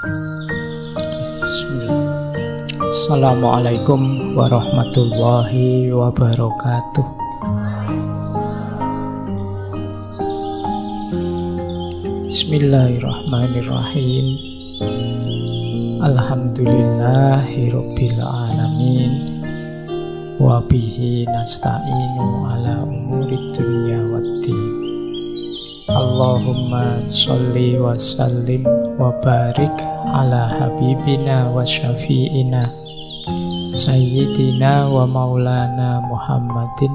Bismillah. Assalamualaikum warahmatullahi wabarakatuh. Bismillahirrahmanirrahim. Alhamdulillahirabbil alamin. Wa bihi nasta'inu ala umurid dunya waddin. Allahumma sholli wa sallim wa barik ala habibina wa syafi'ina sayyidina wa maulana Muhammadin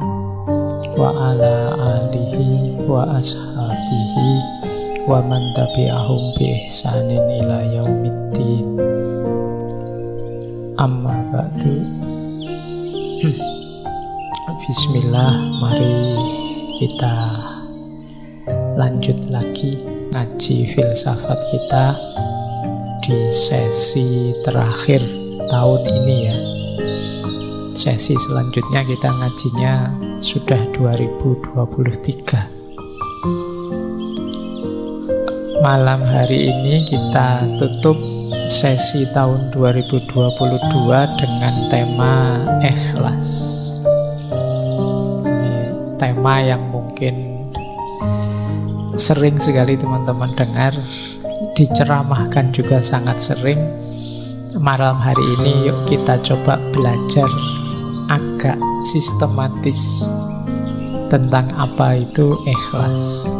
wa ala alihi wa ashabihi wa man tabi'ahum bi ihsanin ila yaumiddin. Amma ba'du. Bismillah, mari kita lanjut lagi ngaji filsafat kita di sesi terakhir tahun ini ya. Sesi selanjutnya kita ngajinya sudah 2023. Malam hari ini kita tutup sesi tahun 2022 dengan tema ikhlas. Ini tema yang mungkin sering sekali teman-teman dengar, diceramahkan juga sangat sering. Malam hari ini yuk kita coba belajar agak sistematis tentang apa itu ikhlas.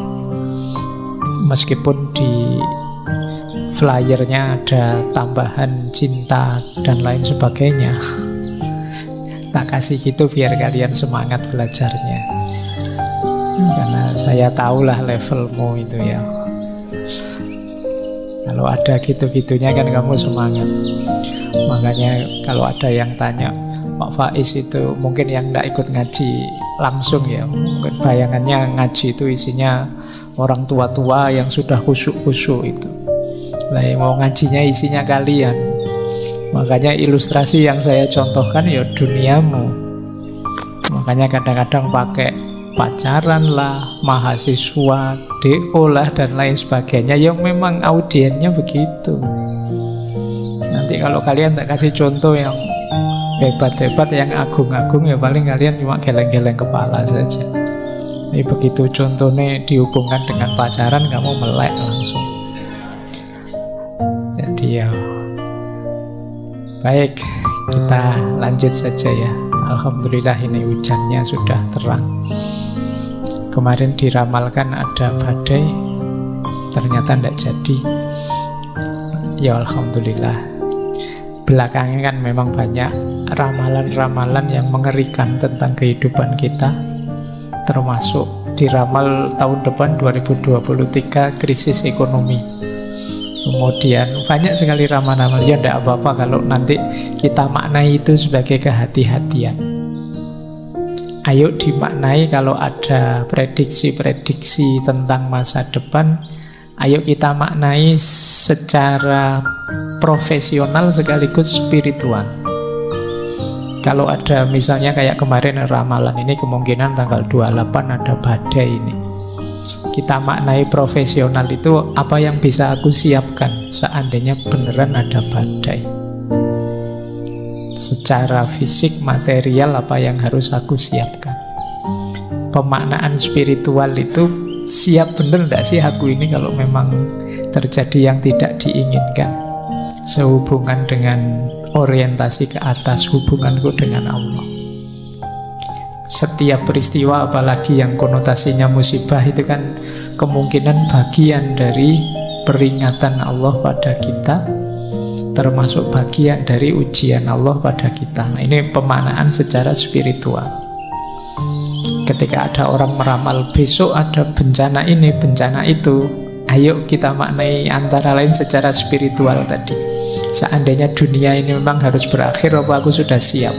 Meskipun di flyernya ada tambahan cinta dan lain sebagainya, tak kasih gitu biar kalian semangat belajarnya. Karena saya tahulah levelmu itu ya. Kalau ada gitu-gitunya kan kamu semangat. Makanya kalau ada yang tanya, Pak Faiz itu mungkin yang tidak ikut ngaji langsung ya, mungkin bayangannya ngaji itu isinya orang tua-tua yang sudah khusyuk-khusyuk itu. Nah, yang mau ngajinya isinya kalian. Makanya ilustrasi yang saya contohkan ya duniamu. Makanya kadang-kadang pakai pacaran lah, mahasiswa, DO lah, dan lain sebagainya. Yang memang audiennya begitu. Nanti kalau kalian tak kasih contoh yang hebat-hebat, yang agung-agung, ya paling kalian cuma geleng-geleng kepala saja. Tapi begitu contohnya dihubungkan dengan pacaran, kamu melek langsung. Jadi ya, baik, kita lanjut saja ya. Alhamdulillah ini hujannya sudah terang. Kemarin diramalkan ada badai, ternyata tidak jadi. Ya Alhamdulillah. Belakangan kan memang banyak ramalan-ramalan yang mengerikan tentang kehidupan kita. Termasuk diramal tahun depan 2023 krisis ekonomi. Kemudian banyak sekali ramalan. Ya tidak apa-apa kalau nanti kita maknai itu sebagai kehati-hatian. Ayo dimaknai kalau ada prediksi-prediksi tentang masa depan. Ayo kita maknai secara profesional sekaligus spiritual. Kalau ada misalnya kayak kemarin ramalan ini kemungkinan tanggal 28 ada badai ini. Kita maknai profesional itu apa yang bisa aku siapkan seandainya beneran ada badai. Secara fisik, material apa yang harus aku siapkan. Pemaknaan spiritual itu siap bener enggak sih aku ini kalau memang terjadi yang tidak diinginkan. Sehubungan dengan orientasi ke atas, hubunganku dengan Allah. Setiap peristiwa apalagi yang konotasinya musibah itu kan kemungkinan bagian dari peringatan Allah pada kita, termasuk bagian dari ujian Allah pada kita. Nah, ini pemaknaan secara spiritual. Ketika ada orang meramal besok ada bencana ini, bencana itu, ayo kita maknai antara lain secara spiritual tadi. Seandainya dunia ini memang harus berakhir, apa aku sudah siap?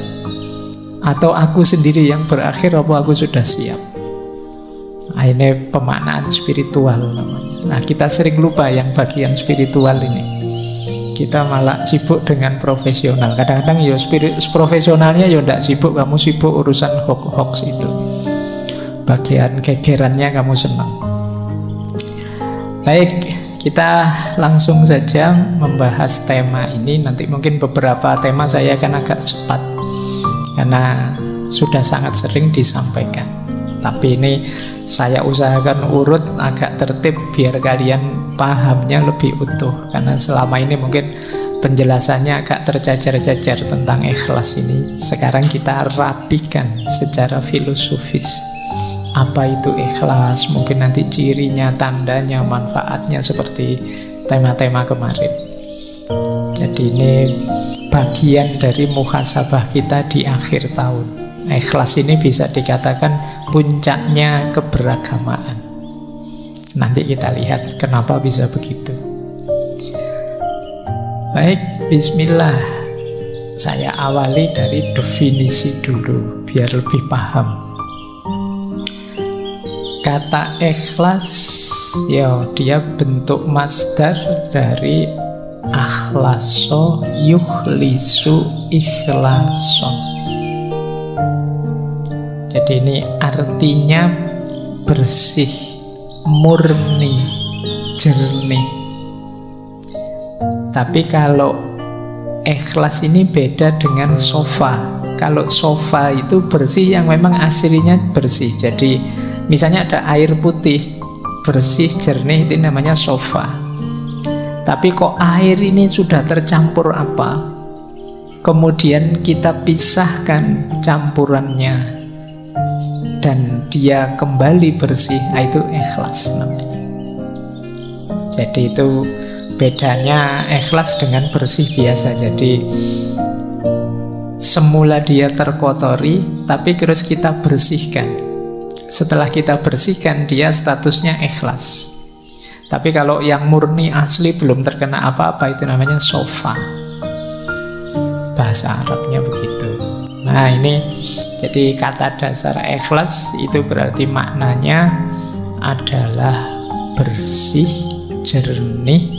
Atau aku sendiri yang berakhir, apa aku sudah siap? Nah, ini pemaknaan spiritual namanya. Nah, kita sering lupa yang bagian spiritual ini. Kita malah sibuk dengan profesional. Kadang-kadang ya profesionalnya ya tidak sibuk, kamu sibuk urusan hoax itu. Bagian gegerannya kamu senang. Baik, kita langsung saja membahas tema ini. Nanti mungkin beberapa tema saya akan agak cepat karena sudah sangat sering disampaikan. Tapi ini saya usahakan urut agak tertib biar kalian pahamnya lebih utuh. Karena selama ini mungkin penjelasannya agak tercacar-cacar tentang ikhlas ini. Sekarang kita rapikan secara filosofis. Apa itu ikhlas? Mungkin nanti cirinya, tandanya, manfaatnya seperti tema-tema kemarin. Jadi ini bagian dari muhasabah kita di akhir tahun. Ikhlas ini bisa dikatakan puncaknya keberagamaan. Nanti kita lihat kenapa bisa begitu. Baik, bismillah. Saya awali dari definisi dulu biar lebih paham. Kata ikhlas, ya dia bentuk masdar dari akhlaso yukhlisu ikhlason. Jadi ini artinya bersih, murni, jernih. Tapi kalau ikhlas ini beda dengan sofa. Kalau sofa itu bersih yang memang aslinya bersih. Jadi misalnya ada air putih, bersih, jernih, itu namanya sofa. Tapi kok air ini sudah tercampur apa? Kemudian kita pisahkan campurannya dan dia kembali bersih, itu ikhlas namanya. Jadi itu bedanya ikhlas dengan bersih biasa. Jadi semula dia terkotori, tapi terus kita bersihkan. Setelah kita bersihkan, dia statusnya ikhlas. Tapi kalau yang murni asli belum terkena apa-apa, itu namanya sofa. Bahasa Arabnya begitu. Nah ini jadi kata dasar ikhlas itu berarti maknanya adalah bersih, jernih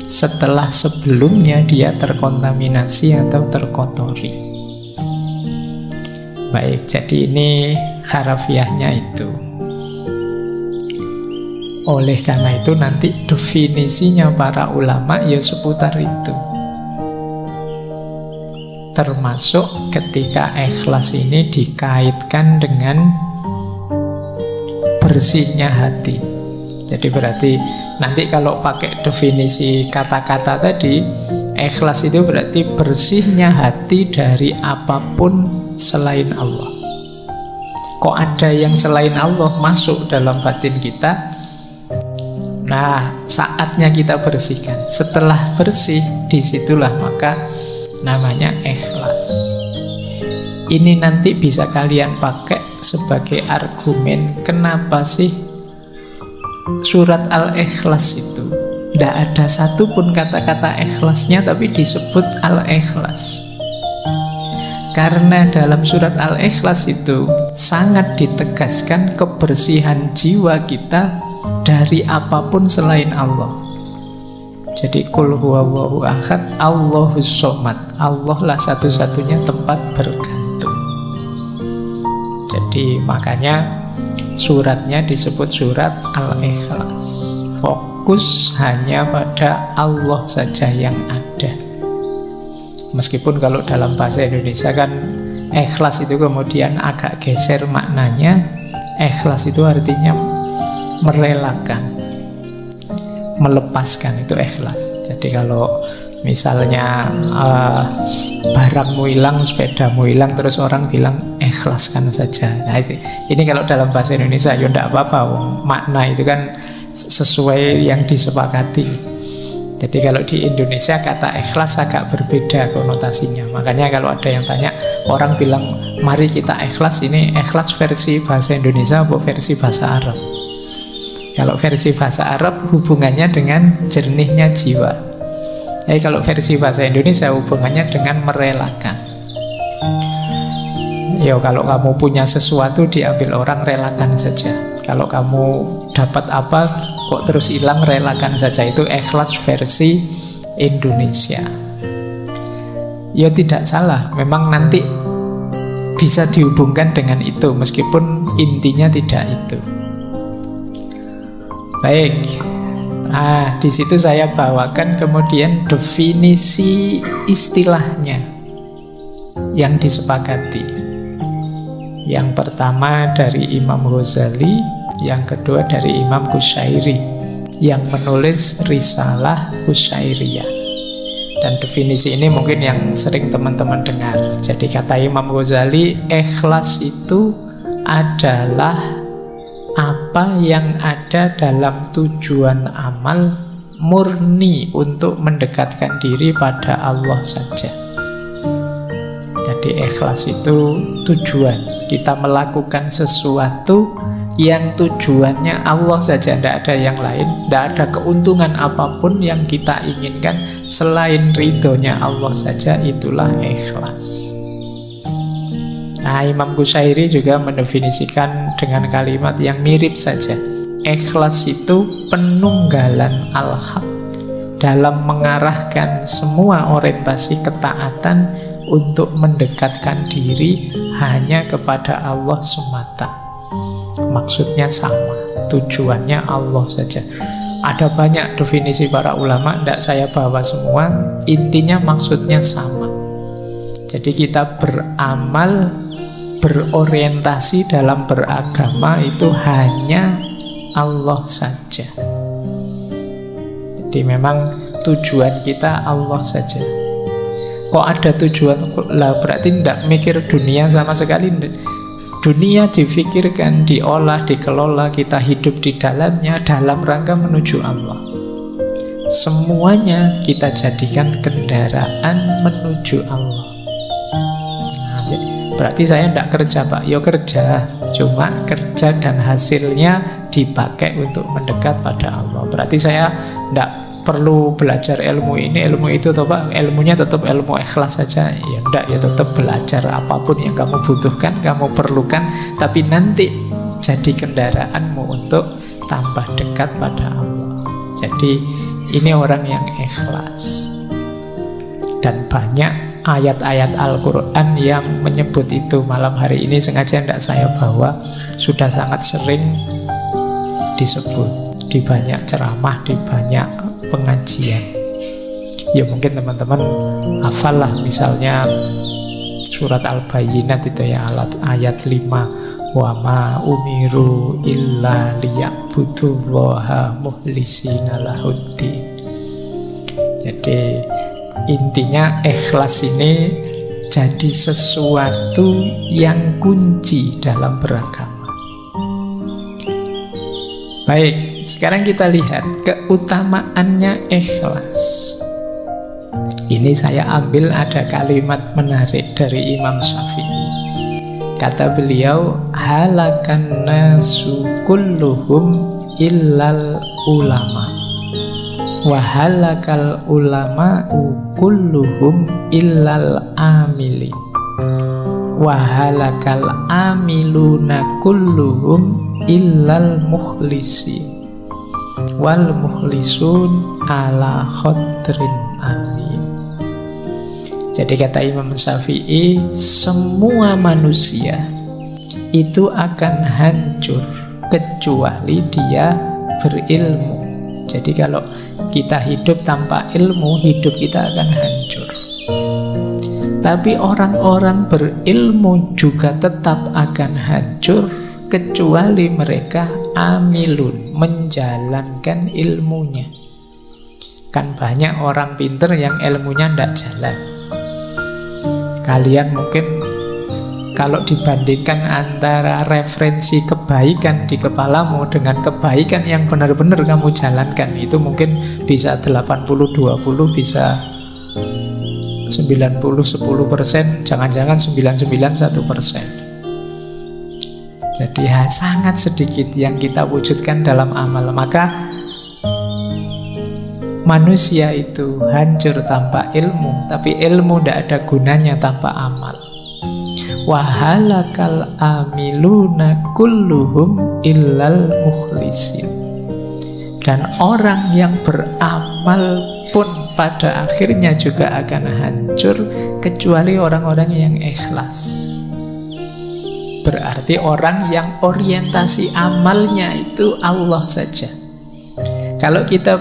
setelah sebelumnya dia terkontaminasi atau terkotori. Baik, jadi ini harafiahnya itu. Oleh karena itu nanti definisinya para ulama ya seputar itu. Termasuk ketika ikhlas ini dikaitkan dengan bersihnya hati. Jadi berarti nanti kalau pakai definisi kata-kata tadi, ikhlas itu berarti bersihnya hati dari apapun selain Allah. Kok ada yang selain Allah masuk dalam batin kita? Nah, saatnya kita bersihkan. Setelah bersih, disitulah maka namanya ikhlas. Ini nanti bisa kalian pakai sebagai argumen kenapa sih surat Al-Ikhlas itu tidak ada satupun kata-kata ikhlasnya tapi disebut Al-Ikhlas. Karena dalam surat Al-Ikhlas itu sangat ditegaskan kebersihan jiwa kita dari apapun selain Allah. Jadi qul huwallahu ahad, Allahus somad. Allah lah satu-satunya tempat bergantung. Jadi makanya suratnya disebut surat Al-Ikhlas. Fokus hanya pada Allah saja yang ada. Meskipun kalau dalam bahasa Indonesia kan ikhlas itu kemudian agak geser maknanya. Ikhlas itu artinya merelakan, melepaskan, itu ikhlas. Jadi kalau misalnya barangmu hilang, sepedamu hilang, terus orang bilang ikhlaskan saja. Nah ini kalau dalam bahasa Indonesia ya tidak apa-apa, makna itu kan sesuai yang disepakati. Jadi kalau di Indonesia kata ikhlas agak berbeda konotasinya. Makanya kalau ada yang tanya, orang bilang mari kita ikhlas, ini ikhlas versi bahasa Indonesia atau versi bahasa Arab? Kalau versi bahasa Arab hubungannya dengan jernihnya jiwa. Kalau versi bahasa Indonesia hubungannya dengan merelakan. Ya kalau kamu punya sesuatu diambil orang, relakan saja. Kalau kamu dapat apa kok terus hilang, relakan saja. Itu ikhlas versi Indonesia. Ya tidak salah, memang nanti bisa dihubungkan dengan itu meskipun intinya tidak itu. Baik, Nah, di situ saya bawakan kemudian definisi istilahnya yang disepakati. Yang pertama dari Imam Ghazali, yang kedua dari Imam Qushairi yang menulis Risalah Qushairiyah. Dan definisi ini mungkin yang sering teman-teman dengar. Jadi kata Imam Ghazali, ikhlas itu adalah apa yang ada dalam tujuan amal murni untuk mendekatkan diri pada Allah saja. Jadi ikhlas itu tujuan. Kita melakukan sesuatu yang tujuannya Allah saja, tidak ada yang lain, tidak ada keuntungan apapun yang kita inginkan selain ridhonya Allah saja, itulah ikhlas. Nah, Imam Qushairi juga mendefinisikan dengan kalimat yang mirip saja. Ikhlas itu penunggalan al-haq dalam mengarahkan semua orientasi ketaatan untuk mendekatkan diri hanya kepada Allah semata. Maksudnya sama, tujuannya Allah saja. Ada banyak definisi para ulama, tidak saya bawa semua. Intinya maksudnya sama. Jadi kita beramal, berorientasi dalam beragama itu hanya Allah saja. Jadi memang tujuan kita Allah saja. Kok ada tujuan? Lah berarti tidak mikir dunia sama sekali. Dunia difikirkan, diolah, dikelola, kita hidup di dalamnya dalam rangka menuju Allah. Semuanya kita jadikan kendaraan menuju Allah. Nah, berarti saya tidak kerja, Pak. Ya kerja, cuma kerja dan hasilnya dipakai untuk mendekat pada Allah. Berarti saya tidak perlu belajar ilmu ini, ilmu itu, atau Pak, ilmunya tetap ilmu ikhlas saja. Ya enggak, ya tetap belajar apapun yang kamu butuhkan, kamu perlukan, tapi nanti jadi kendaraanmu untuk tambah dekat pada Allah. Jadi ini orang yang ikhlas. Dan banyak ayat-ayat Al-Quran yang menyebut itu. Malam hari ini sengaja tidak saya bawa, sudah sangat sering disebut di banyak ceramah, di banyak pengajian. Ya mungkin teman-teman hafal lah, misalnya surat Al-Bayyinat itu ya, ayat 5, wa ma umiru illa liya'budullaha mukhlisina lahuddin. Jadi intinya ikhlas ini jadi sesuatu yang kunci dalam beragama. Baik, sekarang kita lihat keutamaannya ikhlas. Ini saya ambil ada kalimat menarik dari Imam Syafi'i. Kata beliau, halakan nasu kulluhum illal ulama wa halakal ulama'u kulluhum illal amili wa halakal amiluna kulluhum illal mukhlisin wal mukhlisun ala khadrin amin. Jadi kata Imam Syafi'i, semua manusia itu akan hancur kecuali dia berilmu. Jadi kalau kita hidup tanpa ilmu, hidup kita akan hancur. Tapi orang-orang berilmu juga tetap akan hancur kecuali mereka amilun, menjalankan ilmunya. Kan banyak orang pinter yang ilmunya tidak jalan. Kalian mungkin kalau dibandingkan antara referensi kebaikan di kepalamu dengan kebaikan yang benar-benar kamu jalankan, itu mungkin bisa 80-20, bisa 90-10%, jangan-jangan 99-1%. Jadi sangat sedikit yang kita wujudkan dalam amal. Maka manusia itu hancur tanpa ilmu, tapi ilmu tidak ada gunanya tanpa amal. Wahalakal amiluna kulluhum illal mukhlisin. Dan orang yang beramal pun pada akhirnya juga akan hancur kecuali orang-orang yang ikhlas. Berarti orang yang orientasi amalnya itu Allah saja. Kalau kita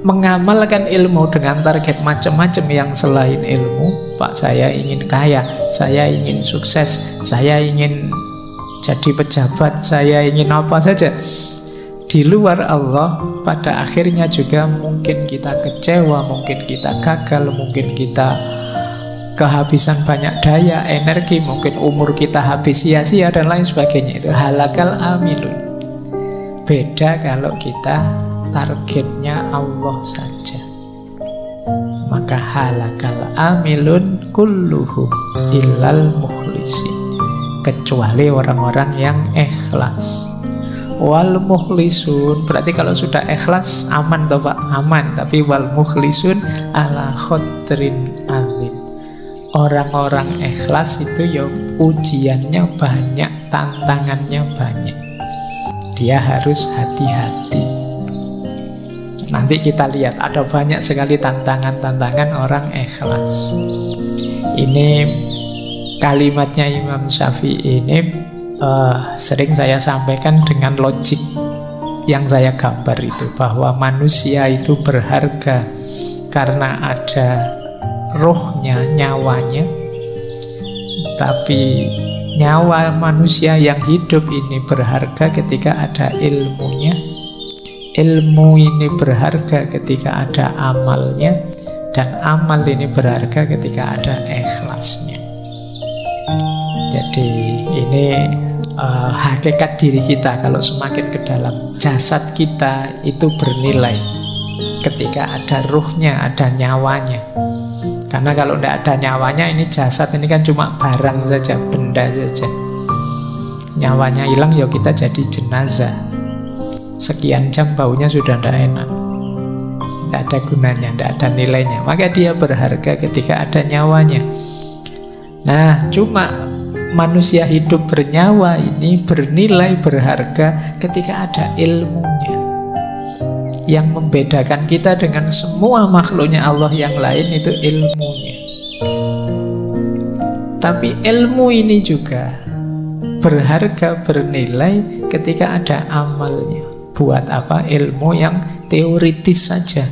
mengamalkan ilmu dengan target macam-macam yang selain ilmu, Pak, saya ingin kaya, saya ingin sukses, saya ingin jadi pejabat, saya ingin apa saja, di luar Allah, pada akhirnya juga mungkin kita kecewa, mungkin kita gagal, mungkin kita kehabisan banyak daya, energi, mungkin umur kita habis sia-sia dan lain sebagainya. Itu halakal amilun. Beda kalau kita targetnya Allah saja, maka halakal amilun kulluhum illal mukhlisin, kecuali orang-orang yang ikhlas. Wal mukhlisun, berarti kalau sudah ikhlas aman toh Pak? Aman. Tapi wal mukhlisun ala khotrin azim, orang-orang ikhlas itu ya ujiannya banyak, tantangannya banyak, dia harus hati-hati. Nanti kita lihat ada banyak sekali tantangan-tantangan orang ikhlas. Ini kalimatnya Imam Syafi'i ini sering saya sampaikan dengan logik yang saya gambar itu, bahwa manusia itu berharga karena ada rohnya, nyawanya. Tapi nyawa manusia yang hidup ini berharga ketika ada ilmunya. Ilmu ini berharga ketika ada amalnya, dan amal ini berharga ketika ada ikhlasnya. Jadi ini hakikat diri kita. Kalau semakin ke dalam, jasad kita itu bernilai ketika ada ruhnya, ada nyawanya. Karena kalau tidak ada nyawanya, ini jasad ini kan cuma barang saja, benda saja. Nyawanya hilang, ya kita jadi jenazah. Sekian jam baunya sudah tidak enak, tidak ada gunanya, tidak ada nilainya. Maka dia berharga ketika ada nyawanya. Nah, cuma manusia hidup bernyawa ini bernilai, berharga ketika ada ilmunya. Yang membedakan kita dengan semua makhluknya Allah yang lain itu ilmunya. Tapi ilmu ini juga berharga, bernilai ketika ada amalnya. Buat apa ilmu yang teoritis saja,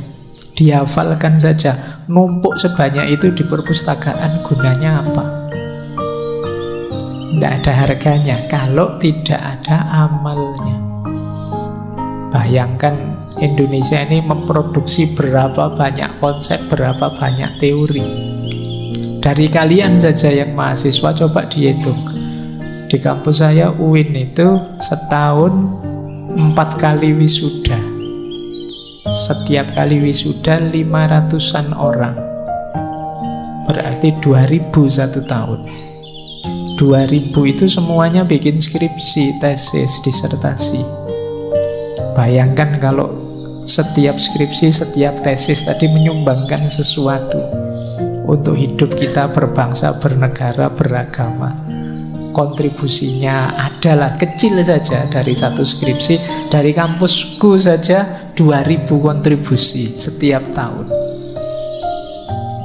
dihafalkan saja, numpuk sebanyak itu di perpustakaan, gunanya apa? Tidak ada harganya kalau tidak ada amalnya. Bayangkan Indonesia ini memproduksi berapa banyak konsep, berapa banyak teori. Dari kalian saja yang mahasiswa, coba dihitung. Di kampus saya UIN itu setahun 4 kali wisuda. Setiap kali wisuda 500-an orang. Berarti 2000 satu tahun. 2000 itu semuanya bikin skripsi, tesis, disertasi. Bayangkan kalau setiap skripsi, setiap tesis tadi menyumbangkan sesuatu untuk hidup kita berbangsa, bernegara, beragama. Kontribusinya adalah kecil saja. Dari satu skripsi, dari kampusku saja 2000 kontribusi setiap tahun.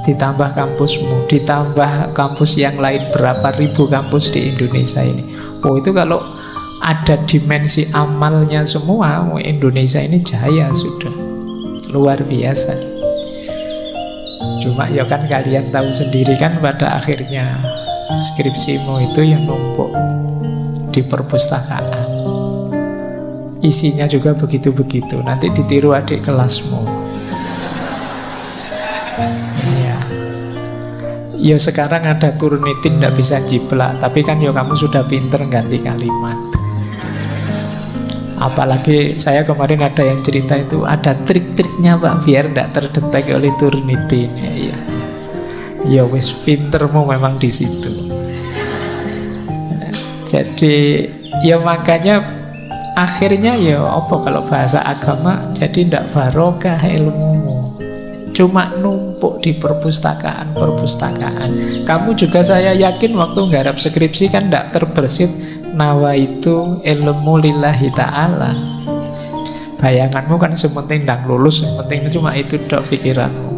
Ditambah kampusmu, ditambah kampus yang lain, berapa ribu kampus di Indonesia ini. Oh, itu kalau ada dimensi amalnya semua, Indonesia ini jaya sudah, luar biasa. Cuma ya kan kalian tahu sendiri kan, pada akhirnya skripsimu itu yang numpuk di perpustakaan. Isinya juga begitu-begitu, nanti ditiru adik kelasmu. Ya sekarang ada Turnitin, tidak bisa jiplak, tapi kan ya kamu sudah pinter ganti kalimat. Apalagi saya kemarin ada yang cerita itu ada trik-triknya Pak, biar tidak terdetek oleh Turnitin. Ya wis, pintermu memang di situ. Jadi ya makanya akhirnya ya apa kalau bahasa agama, jadi tidak barokah ilmumu. Cuma numpuk di perpustakaan. Kamu juga saya yakin waktu nggarap skripsi kan tidak terbersit nawa itu ilmu lillahi ta'ala. Bayanganmu kan sementing ndang lulus, sementing cuma itu dok pikiranmu.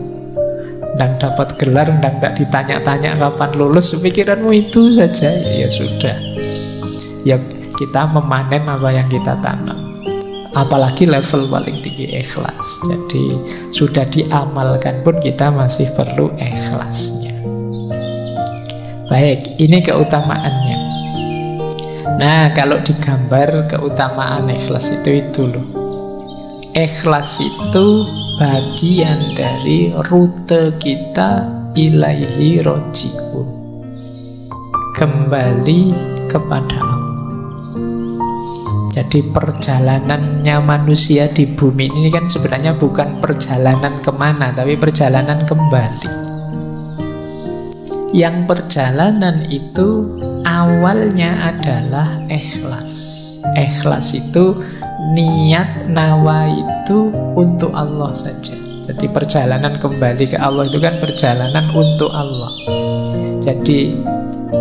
Ndang dapat gelar, ndang gak ditanya-tanya kapan lulus, pikiranmu itu saja. Ya sudah. Ya kita memanen apa yang kita tanam. Apalagi level paling tinggi ikhlas. Jadi sudah diamalkan pun kita masih perlu ikhlasnya. Baik, ini keutamaannya. Nah, kalau digambar keutamaan ikhlas itu loh. Ikhlas itu bagian dari rute kita ilaihi roji'un, kembali kepada Allah. Jadi perjalanannya manusia di bumi ini kan sebenarnya bukan perjalanan kemana, tapi perjalanan kembali. Yang perjalanan itu awalnya adalah ikhlas. Ikhlas itu niat nawa itu untuk Allah saja. Jadi perjalanan kembali ke Allah itu kan perjalanan untuk Allah. Jadi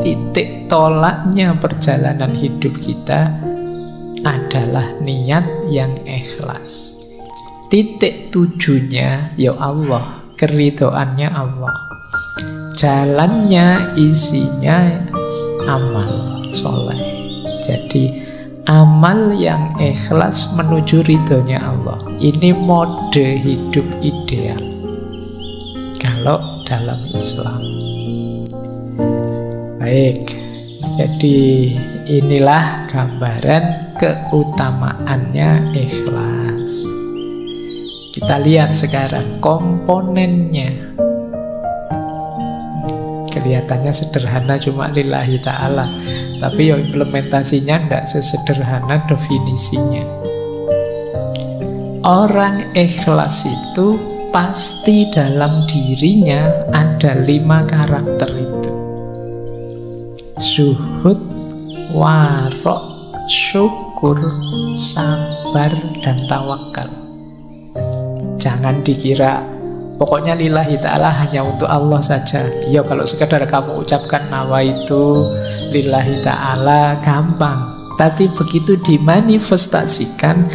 titik tolaknya perjalanan hidup kita adalah niat yang ikhlas. Titik tujunya ya Allah, keridhoannya Allah. Jalannya, isinya amal soleh. Jadi amal yang ikhlas menuju ridhonya Allah. Ini mode hidup ideal kalau dalam Islam. Baik, jadi inilah gambaran keutamaannya ikhlas. Kita lihat sekarang komponennya. Kelihatannya sederhana, cuma lillahi ta'ala, tapi implementasinya tidak sesederhana definisinya. Orang ikhlas itu pasti dalam dirinya ada 5 karakter itu: zuhud, warok, syukur, sabar, dan tawakal. Jangan dikira pokoknya lillahi ta'ala hanya untuk Allah saja. Ya kalau sekedar kamu ucapkan nawa itu lillahi ta'ala gampang, tapi begitu dimanifestasikan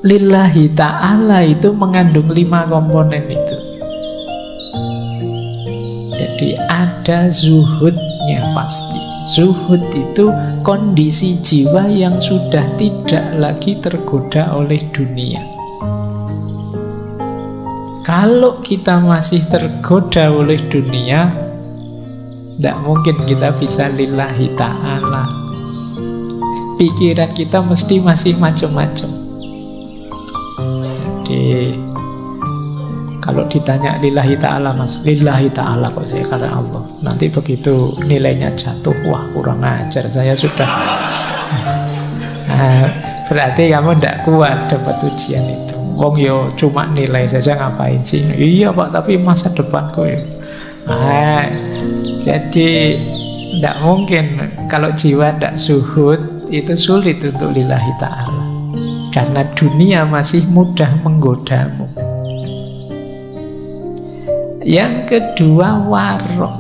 lillahi ta'ala itu mengandung 5 komponen itu. Jadi ada zuhudnya pasti. Zuhud itu kondisi jiwa yang sudah tidak lagi tergoda oleh dunia. Kalau kita masih tergoda oleh dunia, tidak mungkin kita bisa lillahi ta'ala. Pikiran kita mesti masih macam-macam. Jadi kalau ditanya lillahi ta'ala, mas, lillahi ta'ala kok saya kata Allah. Nanti begitu nilainya jatuh, wah kurang ajar, saya sudah. Nah, berarti kamu tidak kuat dapat ujian itu. Wong yo cuma nilai saja ngapain sih? Iya Pak, tapi masa depanku ya. Nah, jadi tidak mungkin kalau jiwa tidak zuhud itu sulit untuk lillahi ta'ala. Karena dunia masih mudah menggodamu. Yang kedua warok.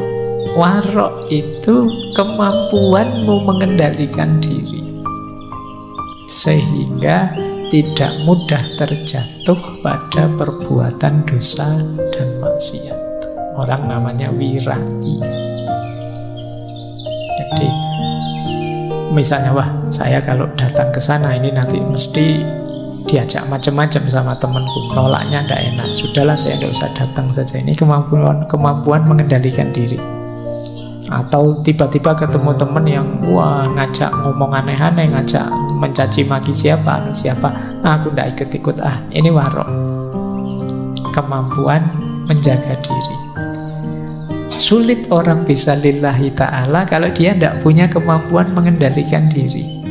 Warok itu kemampuanmu mengendalikan diri, sehingga tidak mudah terjatuh pada perbuatan dosa dan maksiat. Orang namanya wirai. Jadi misalnya, wah saya kalau datang ke sana ini nanti mesti diajak macam-macam sama temanku, nolaknya tidak enak. Sudahlah saya tidak usah datang saja. Ini kemampuan mengendalikan diri. Atau tiba-tiba ketemu teman yang wah ngajak ngomong aneh-aneh, ngajak mencaci maki siapa, aku tidak ikut-ikut. Ini warok, kemampuan menjaga diri. Sulit orang bisa lillahi ta'ala kalau dia tidak punya kemampuan mengendalikan diri.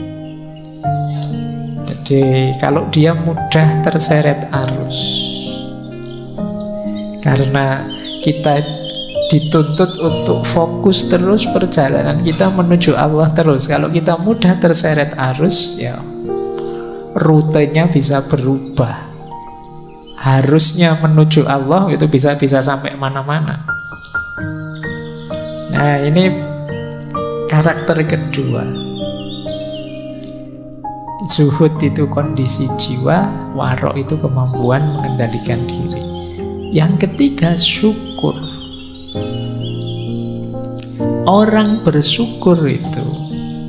Jadi kalau dia mudah terseret arus, karena kita dituntut untuk fokus terus, perjalanan kita menuju Allah terus. Kalau kita mudah terseret arus, ya rutenya bisa berubah. Harusnya menuju Allah itu bisa sampai mana-mana. Nah, ini karakter kedua. Zuhud itu kondisi jiwa, warok itu kemampuan mengendalikan diri. Yang ketiga, syukur. Orang bersyukur itu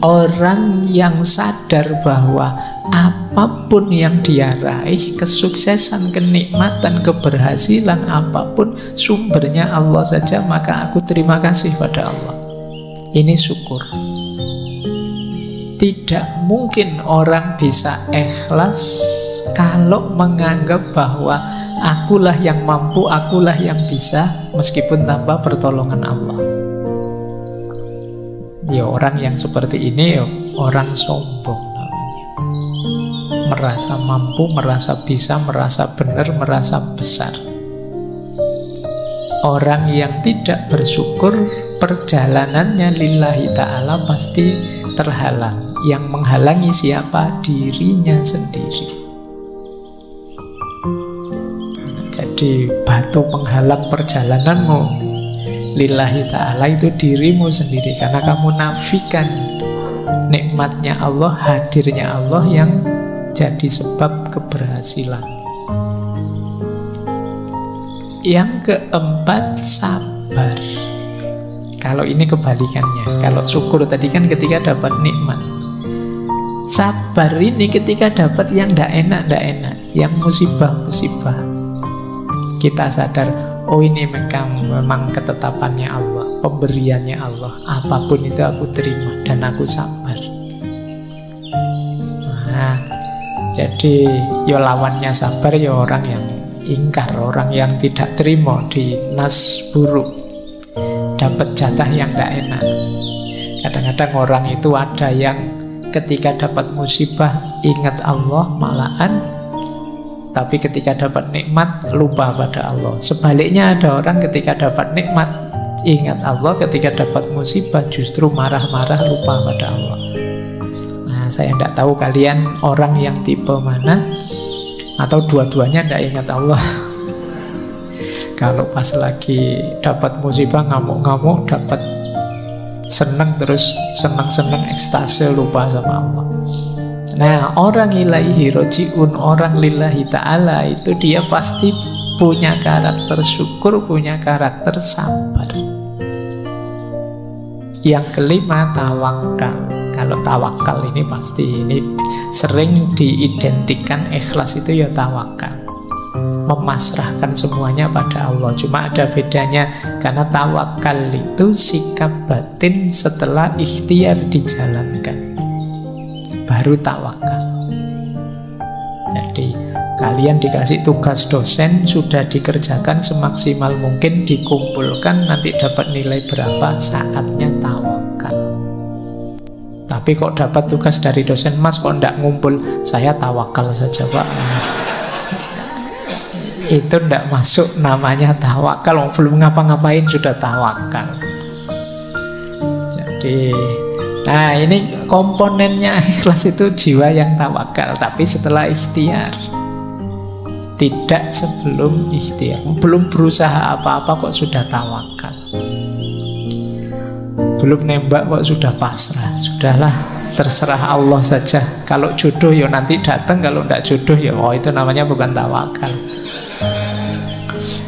Orang yang sadar bahwa apapun yang dia raih, kesuksesan, kenikmatan, keberhasilan, apapun sumbernya Allah saja, maka aku terima kasih pada Allah. Ini syukur. Tidak mungkin orang bisa ikhlas kalau menganggap bahwa akulah yang mampu, akulah yang bisa, meskipun tanpa pertolongan Allah. Ya, orang yang seperti ini ya orang sombong namanya. Merasa mampu, merasa bisa, merasa benar, merasa besar. Orang yang tidak bersyukur, perjalanannya lillahi ta'ala pasti terhalang. Yang menghalangi siapa? Dirinya sendiri. Jadi batu penghalang perjalananmu lillahi ta'ala itu dirimu sendiri, karena kamu nafikan nikmatnya Allah, hadirnya Allah yang jadi sebab keberhasilan. Yang keempat, sabar. Kalau ini kebalikannya. Kalau syukur tadi kan ketika dapat nikmat. Sabar ini ketika dapat yang tidak enak, yang musibah-musibah. Kita sadar, oh ini memang ketetapannya Allah, pemberiannya Allah. Apapun itu aku terima dan aku sabar. Nah, jadi ya lawannya sabar ya orang yang ingkar, orang yang tidak terima di nas buruk, dapat jatah yang tidak enak. Kadang-kadang orang itu ada yang ketika dapat musibah ingat Allah malahan, tapi ketika dapat nikmat lupa pada Allah. Sebaliknya ada orang ketika dapat nikmat ingat Allah, ketika dapat musibah justru marah-marah lupa pada Allah. Nah, saya tidak tahu kalian orang yang tipe mana, atau dua-duanya tidak ingat Allah. Kalau pas lagi dapat musibah ngamuk-ngamuk, dapat senang terus senang-senang ekstase lupa sama Allah. Nah, orang ilaihi roji'un, orang lillahi ta'ala itu dia pasti punya karakter syukur, punya karakter sabar. Yang kelima, tawakal. Kalau tawakal ini pasti ini sering diidentikan ikhlas itu ya tawakal. Memasrahkan semuanya pada Allah. Cuma ada bedanya, karena tawakal itu sikap batin setelah ikhtiar dijalankan, baru tawakal. Jadi kalian dikasih tugas dosen, sudah dikerjakan semaksimal mungkin, dikumpulkan, nanti dapat nilai berapa, saatnya tawakal. Tapi kok dapat tugas dari dosen, Mas kok enggak ngumpul, saya tawakal saja Pak. Itu enggak masuk namanya tawakal, belum ngapa-ngapain sudah tawakal. Jadi nah ini komponennya ikhlas itu jiwa yang tawakal, tapi setelah ikhtiar, tidak sebelum ikhtiar. Belum berusaha apa-apa kok sudah tawakal, belum nembak kok sudah pasrah. Sudahlah, terserah Allah saja. Kalau jodoh ya nanti datang, kalau tidak jodoh ya oh itu namanya bukan tawakal.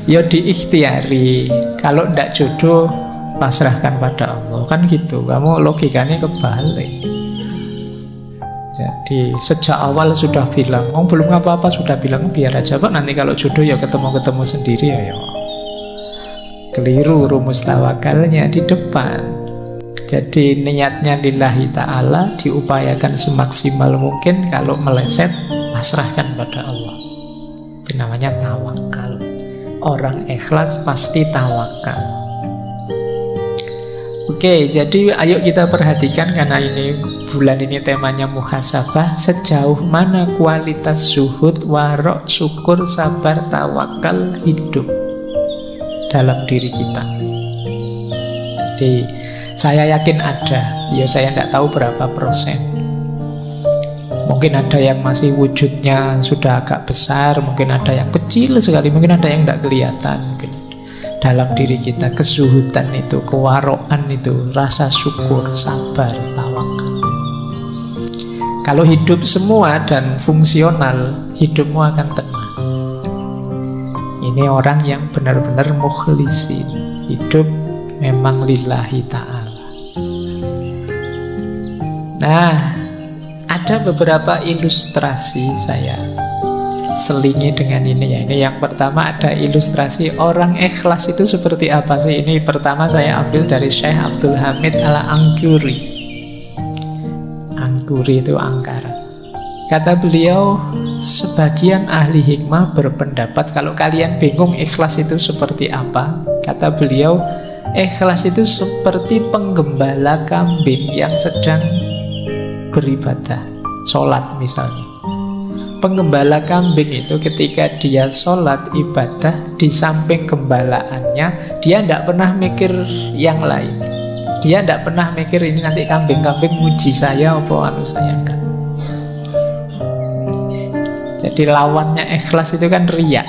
Ya diikhtiari, kalau tidak jodoh pasrahkan pada Allah, kan gitu. Kamu logikanya kebalik. Jadi sejak awal sudah bilang, belum apa-apa sudah bilang biar aja Pak, nanti kalau jodoh ya ketemu sendiri ya. Keliru rumus tawakalnya di depan. Jadi niatnya lillahi ta'ala, diupayakan semaksimal mungkin, kalau meleset pasrahkan pada Allah. Itu namanya tawakal. Orang ikhlas pasti tawakal. Oke, jadi ayo kita perhatikan, karena ini bulan ini temanya muhasabah, sejauh mana kualitas zuhud, warok, syukur, sabar, tawakal hidup dalam diri kita. Jadi saya yakin ada, ya saya tidak tahu berapa persen. Mungkin ada yang masih wujudnya sudah agak besar, mungkin ada yang kecil sekali, mungkin ada yang tidak kelihatan. Mungkin dalam diri kita kezuhudan itu, kewaroan itu, rasa syukur, sabar, tawakal. Kalau hidup semua dan fungsional, hidupmu akan tenang. Ini orang yang benar-benar mukhlisin, hidup memang lillahi ta'ala. Nah, ada beberapa ilustrasi saya selingi dengan ini ya. Ini yang pertama, ada ilustrasi orang ikhlas itu seperti apa sih. Ini pertama saya ambil dari Syekh Abdul Hamid Al-Angkuri. Angkuri itu angkara. Kata beliau, sebagian ahli hikmah berpendapat kalau kalian bingung ikhlas itu seperti apa, kata beliau, ikhlas itu seperti penggembala kambing yang sedang beribadah, sholat misalnya. Penggembala kambing itu ketika dia sholat ibadah, di samping gembalaannya, dia tidak pernah mikir yang lain. Dia tidak pernah mikir ini nanti kambing-kambing muji saya apa anu saya, enggak. Jadi lawannya ikhlas itu kan riya.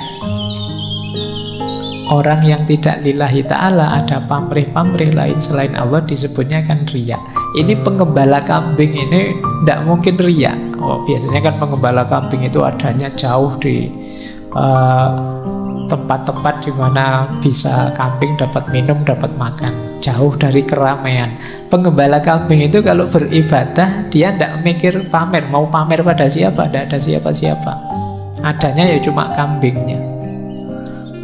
Orang yang tidak lillahi ta'ala, ada pamrih-pamrih lain selain Allah, disebutnya kan riya. Ini penggembala kambing ini tidak mungkin riya. Oh, biasanya kan penggembala kambing itu adanya jauh di tempat-tempat di mana bisa kambing dapat minum, dapat makan, jauh dari keramaian. Penggembala kambing itu kalau beribadah, dia tidak mikir pamer. Mau pamer pada siapa? Tidak ada siapa-siapa. Adanya ya cuma kambingnya.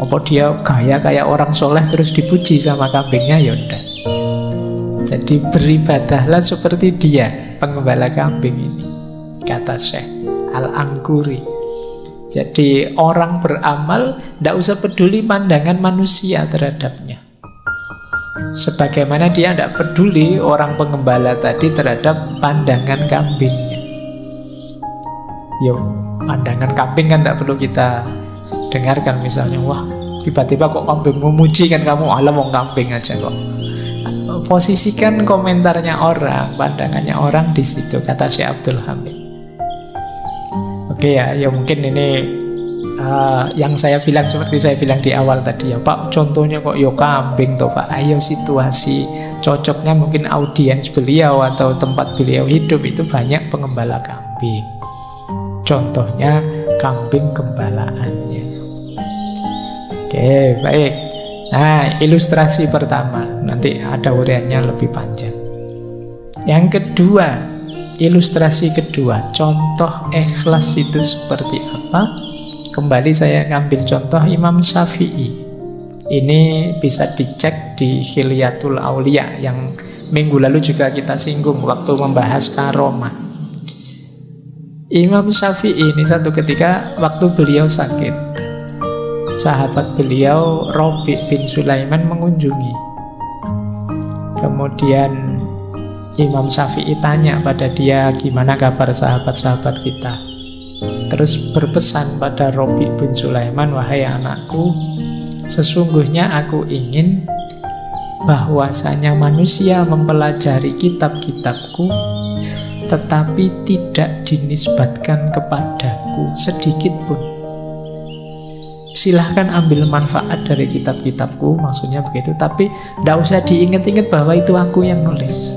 Apa dia gaya kayak orang soleh terus dipuji sama kambingnya? Ya udah. Jadi beribadahlah seperti dia, penggembala kambing ini, kata Syekh Al-Angkuri. Jadi orang beramal tidak usah peduli pandangan manusia terhadapnya, sebagaimana dia tidak peduli orang penggembala tadi terhadap pandangan kambingnya. Yo, pandangan kambing kan tidak perlu kita dengarkan. Misalnya, wah tiba-tiba kok kambing memuji, kan kamu alam wong kambing aja kok. Posisikan komentarnya orang, pandangannya orang di situ, kata Syekh Abdul Hamid. Oke ya mungkin ini yang saya bilang seperti saya bilang di awal tadi ya, Pak, contohnya kok yo kambing toh Pak. Ayo situasi cocoknya mungkin audiens beliau atau tempat beliau hidup itu banyak pengembala kambing. Contohnya kambing gembalaannya. Oke, baik. Nah, ilustrasi pertama, nanti ada uraiannya lebih panjang. Yang kedua, ilustrasi kedua, contoh ikhlas itu seperti apa? Kembali saya ngambil contoh Imam Syafi'i. Ini bisa dicek di Hilyatul Aulia yang minggu lalu juga kita singgung waktu membahas karomah. Imam Syafi'i ini satu ketika waktu beliau sakit, sahabat beliau Rabi' bin Sulaiman mengunjungi. Kemudian Imam Syafi'i tanya pada dia, gimana kabar sahabat-sahabat kita. Terus berpesan pada Rabi' bin Sulaiman, wahai anakku, sesungguhnya aku ingin bahwasanya manusia mempelajari kitab-kitabku tetapi tidak dinisbatkan kepadaku sedikit pun. Silahkan ambil manfaat dari kitab-kitabku, maksudnya begitu, tapi tidak usah diingat-ingat bahwa itu aku yang nulis.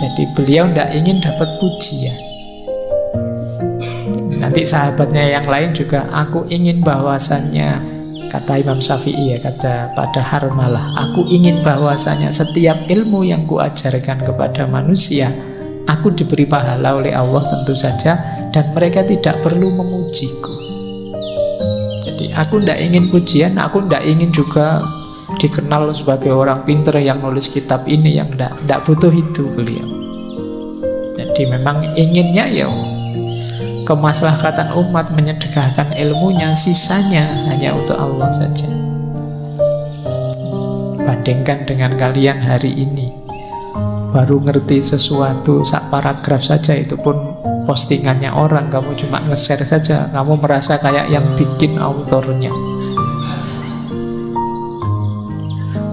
Jadi beliau tidak ingin dapat pujian. Nanti sahabatnya yang lain juga, aku ingin bahwasannya, kata Imam Syafi'i ya, kata pada Harmalah, aku ingin bahwasanya setiap ilmu yang kuajarkan kepada manusia, aku diberi pahala oleh Allah tentu saja, dan mereka tidak perlu memujiku. Jadi aku tidak ingin pujian, aku tidak ingin juga dikenal sebagai orang pintar yang nulis kitab ini, yang tidak butuh itu beliau. Jadi memang inginnya ya kemaslahatan umat, menyedekahkan ilmunya, sisanya hanya untuk Allah saja. Bandingkan dengan kalian hari ini, baru ngerti sesuatu sak paragraf saja, itu pun postingannya orang, kamu cuma nge-share saja, kamu merasa kayak yang bikin autornya.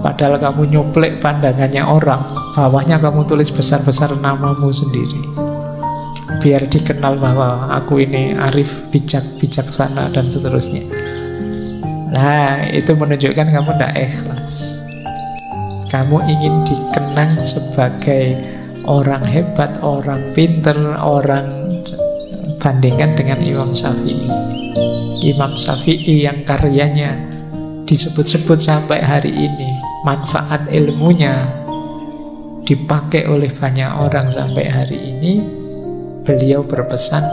Padahal kamu nyuplek pandangannya orang, bawahnya kamu tulis besar-besar namamu sendiri, biar dikenal bahwa aku ini arif, bijak, bijaksana, dan seterusnya. Nah, itu menunjukkan kamu tidak ikhlas. Kamu ingin dikenang sebagai orang hebat, orang pinter, orang, bandingkan dengan Imam Syafi'i. Imam Syafi'i yang karyanya disebut-sebut sampai hari ini, manfaat ilmunya dipakai oleh banyak orang sampai hari ini. Beliau berpesan,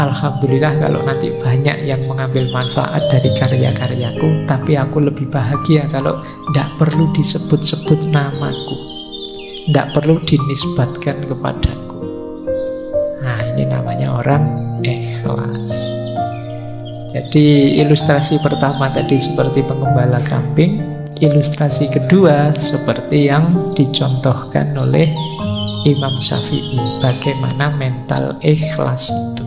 alhamdulillah kalau nanti banyak yang mengambil manfaat dari karya-karyaku, tapi aku lebih bahagia kalau tidak perlu disebut-sebut namaku, tidak perlu dinisbatkan kepadaku. Nah, ini namanya orang ikhlas. Jadi ilustrasi pertama tadi seperti pengembala kambing, ilustrasi kedua seperti yang dicontohkan oleh Imam Syafi'i, bagaimana mental ikhlas itu.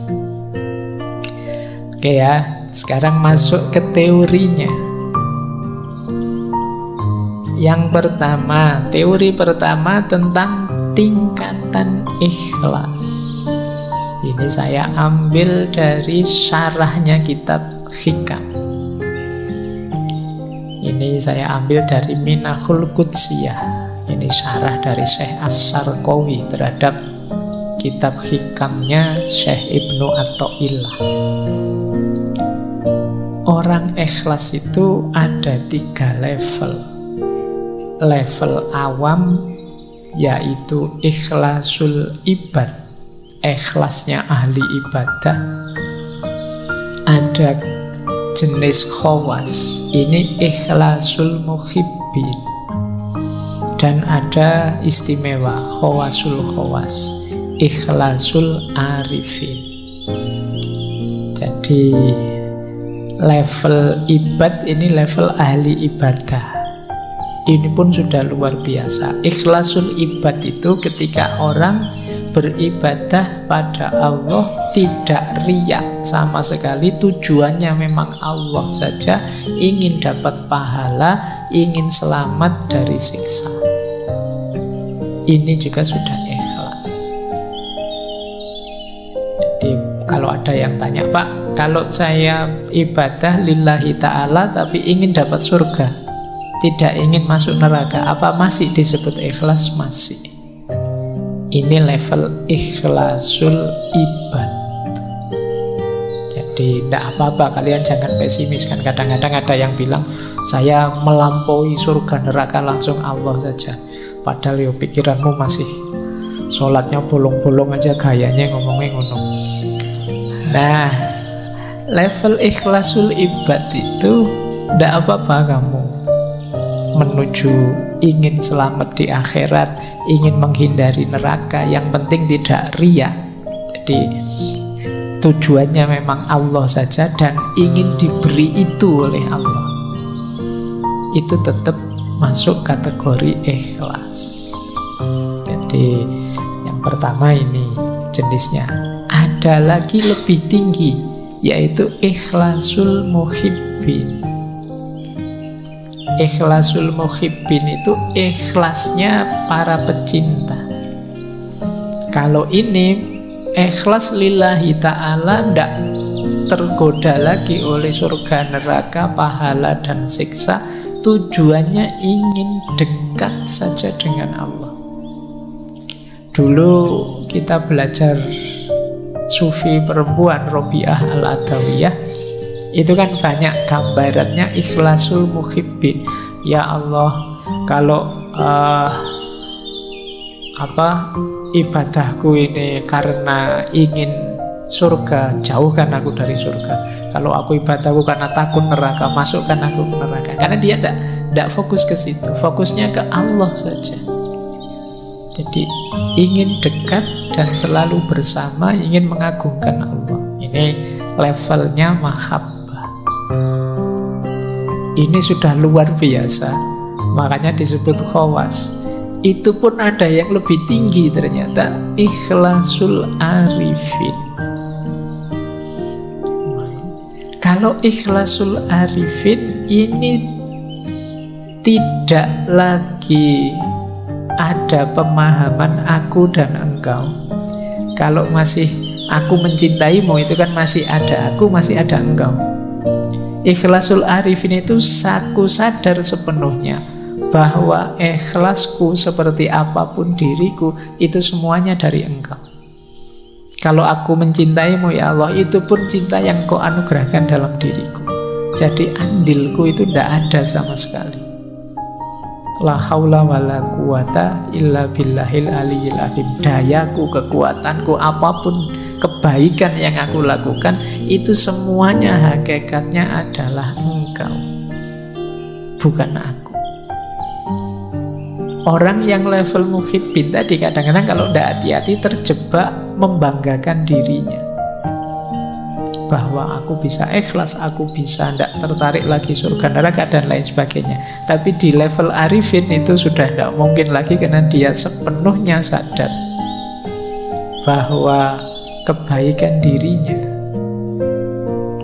Oke ya, sekarang masuk ke teorinya. Yang pertama, teori pertama tentang tingkatan ikhlas. Ini saya ambil dari syarahnya kitab Hikam. Ini saya ambil dari Minahul Qudsiyah. Ini syarah dari Syekh As-Sarqawi terhadap kitab Hikamnya Syekh Ibnu Athaillah. Orang ikhlas itu ada 3 level. Level awam yaitu ikhlasul ibad, ikhlasnya ahli ibadah. Ada jenis khawas, ini ikhlasul muhibbin. Dan ada istimewa, khawasul khawas, ikhlasul arifin. Jadi level ibad ini level ahli ibadah. Ini pun sudah luar biasa. Ikhlasul ibad itu ketika orang beribadah pada Allah tidak riya sama sekali, tujuannya memang Allah saja, ingin dapat pahala, ingin selamat dari siksa. Ini juga sudah ikhlas. Jadi kalau ada yang tanya, Pak, kalau saya ibadah lillahi ta'ala tapi ingin dapat surga, tidak ingin masuk neraka, apa masih disebut ikhlas? Masih. Ini level ikhlasul ibad. Jadi tidak apa-apa, kalian jangan pesimis kan. Kadang-kadang ada yang bilang, saya melampaui surga neraka langsung Allah saja. Padahal yo pikiranmu masih sholatnya bolong-bolong aja, gayanya ngomongnya ngono. Nah, level ikhlasul ibad itu tidak apa-apa kamu menuju ingin selamat di akhirat, ingin menghindari neraka, yang penting tidak riya. Jadi tujuannya memang Allah saja dan ingin diberi itu oleh Allah. Itu tetap masuk kategori ikhlas. Jadi yang pertama ini jenisnya. Ada lagi lebih tinggi, yaitu ikhlasul muhibbin. Ikhlasul muhibbin itu ikhlasnya para pecinta. Kalau ini ikhlas lillahi ta'ala, tidak tergoda lagi oleh surga neraka, pahala dan siksa. Tujuannya ingin dekat saja dengan Allah. Dulu kita belajar sufi perempuan Robiah Al-Adawiyah, itu kan banyak gambarannya ikhlasul muhibbin. Ya Allah, kalau ibadahku ini karena ingin surga, jauhkan aku dari surga. Kalau aku ibadahku karena takut neraka, masukkan aku ke neraka. Karena dia tidak fokus ke situ, fokusnya ke Allah saja. Jadi ingin dekat dan selalu bersama, ingin mengagungkan Allah. Ini levelnya mahabbah. Ini sudah luar biasa, makanya disebut khawas. Itu pun ada yang lebih tinggi ternyata, ikhlasul arifin. Kalau ikhlasul arifin ini tidak lagi ada pemahaman aku dan engkau. Kalau masih aku mencintaimu, itu kan masih ada aku, masih ada engkau. Ikhlasul arifin itu aku sadar sepenuhnya bahwa ikhlasku seperti apapun diriku, itu semuanya dari engkau. Kalau aku mencintaimu ya Allah, itu pun cinta yang kau anugerahkan dalam diriku. Jadi andilku itu tidak ada sama sekali. La haula wala quwata illa billahil aliyil azim. Dayaku, kekuatanku, apapun kebaikan yang aku lakukan, itu semuanya hakikatnya adalah Engkau, bukan aku. Orang yang level muhibbin tadi kadang-kadang kalau tidak hati-hati terjebak membanggakan dirinya, bahwa aku bisa ikhlas, aku bisa tidak tertarik lagi surga neraka dan lain sebagainya. Tapi di level arifin itu sudah tidak mungkin lagi, karena dia sepenuhnya sadar bahwa kebaikan dirinya,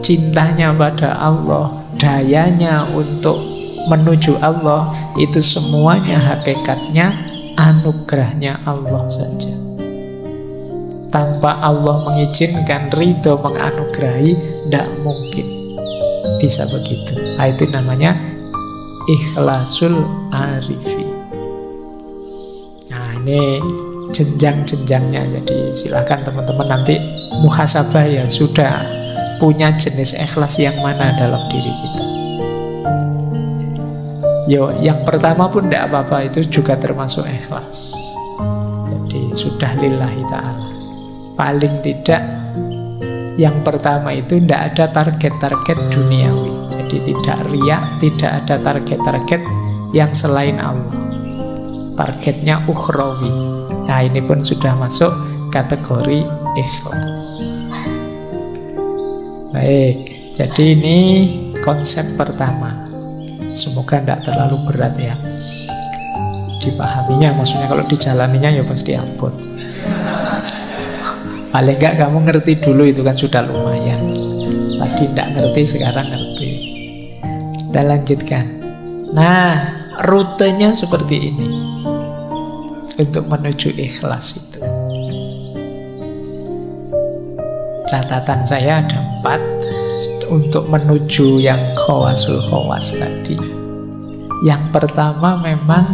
cintanya pada Allah, dayanya untuk menuju Allah, itu semuanya hakikatnya anugerahnya Allah saja. Tanpa Allah mengizinkan, ridho, menganugerahi, tidak mungkin bisa begitu. Nah, itu namanya ikhlasul arifi. Nah, ini jenjang-jenjangnya. Jadi silakan teman-teman nanti muhasabah ya, sudah punya jenis ikhlas yang mana dalam diri kita. Yo, yang pertama pun tidak apa-apa, itu juga termasuk ikhlas. Jadi sudah lillahi ta'ala. Paling tidak yang pertama itu tidak ada target-target duniawi. Jadi tidak riya, tidak ada target-target yang selain Allah. Targetnya ukhrawi. Nah, ini pun sudah masuk kategori ikhlas. Baik, jadi ini konsep pertama. Semoga tidak terlalu berat ya dipahaminya. Maksudnya kalau dijalaninya ya pasti ampun. Paling enggak kamu ngerti dulu, itu kan sudah lumayan. Tadi tidak ngerti, sekarang ngerti. Kita lanjutkan. Nah, rutenya seperti ini untuk menuju ikhlas itu. Catatan saya ada 4 untuk menuju yang khawasul khawas tadi. Yang pertama memang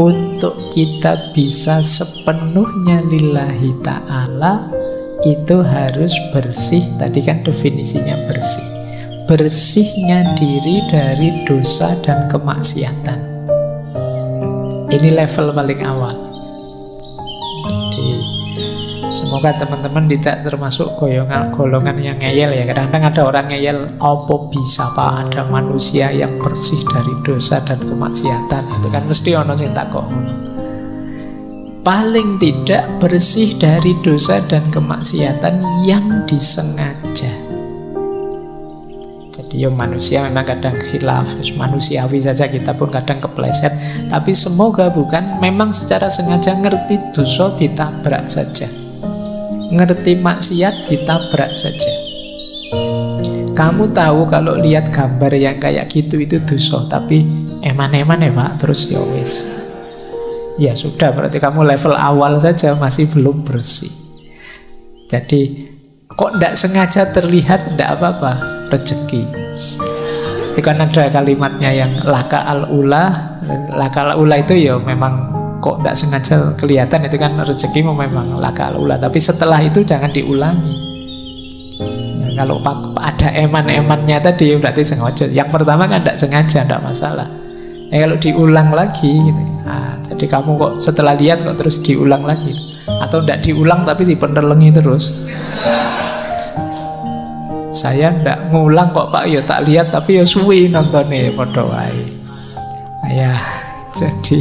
untuk kita bisa sepenuhnya lillahi ta'ala, itu harus bersih. Tadi kan definisinya bersih. Bersihnya diri dari dosa dan kemaksiatan. Ini level paling awal. Jadi semoga teman-teman tidak termasuk golongan yang ngeyel ya. Kadang-kadang ada orang ngeyel, apa bisa Pak ada manusia yang bersih dari dosa dan kemaksiatan? Itu kan mesti ono sing takok ngono. Paling tidak bersih dari dosa dan kemaksiatan yang disengaja. Jadi ya manusia memang kadang khilaf, manusiawi saja, kita pun kadang kepleset. Tapi semoga bukan memang secara sengaja ngerti dosa ditabrak saja, ngerti maksiat ditabrak saja. Kamu tahu kalau lihat gambar yang kayak gitu itu dosa, tapi eman-eman ya Pak, terus ya wis. Ya sudah, berarti kamu level awal saja masih belum bersih. Jadi kok tidak sengaja terlihat, tidak apa-apa, rezeki. Itu kan ada kalimatnya yang laka al-ula. Laka al-ula itu ya memang kok tidak sengaja kelihatan, itu kan rezekimu memang laka al-ula. Tapi setelah itu jangan diulangi. Ya, kalau ada eman-emannya tadi berarti sengaja. Yang pertama kan tidak sengaja, tidak masalah. Ya, kalau diulang lagi gitu. Nah, jadi kamu kok setelah lihat kok terus diulang lagi, atau tidak diulang tapi dipenelengi terus. Saya tidak ngulang kok Pak, ya tak lihat tapi ya suwi nontonnya padha wae. Ya, jadi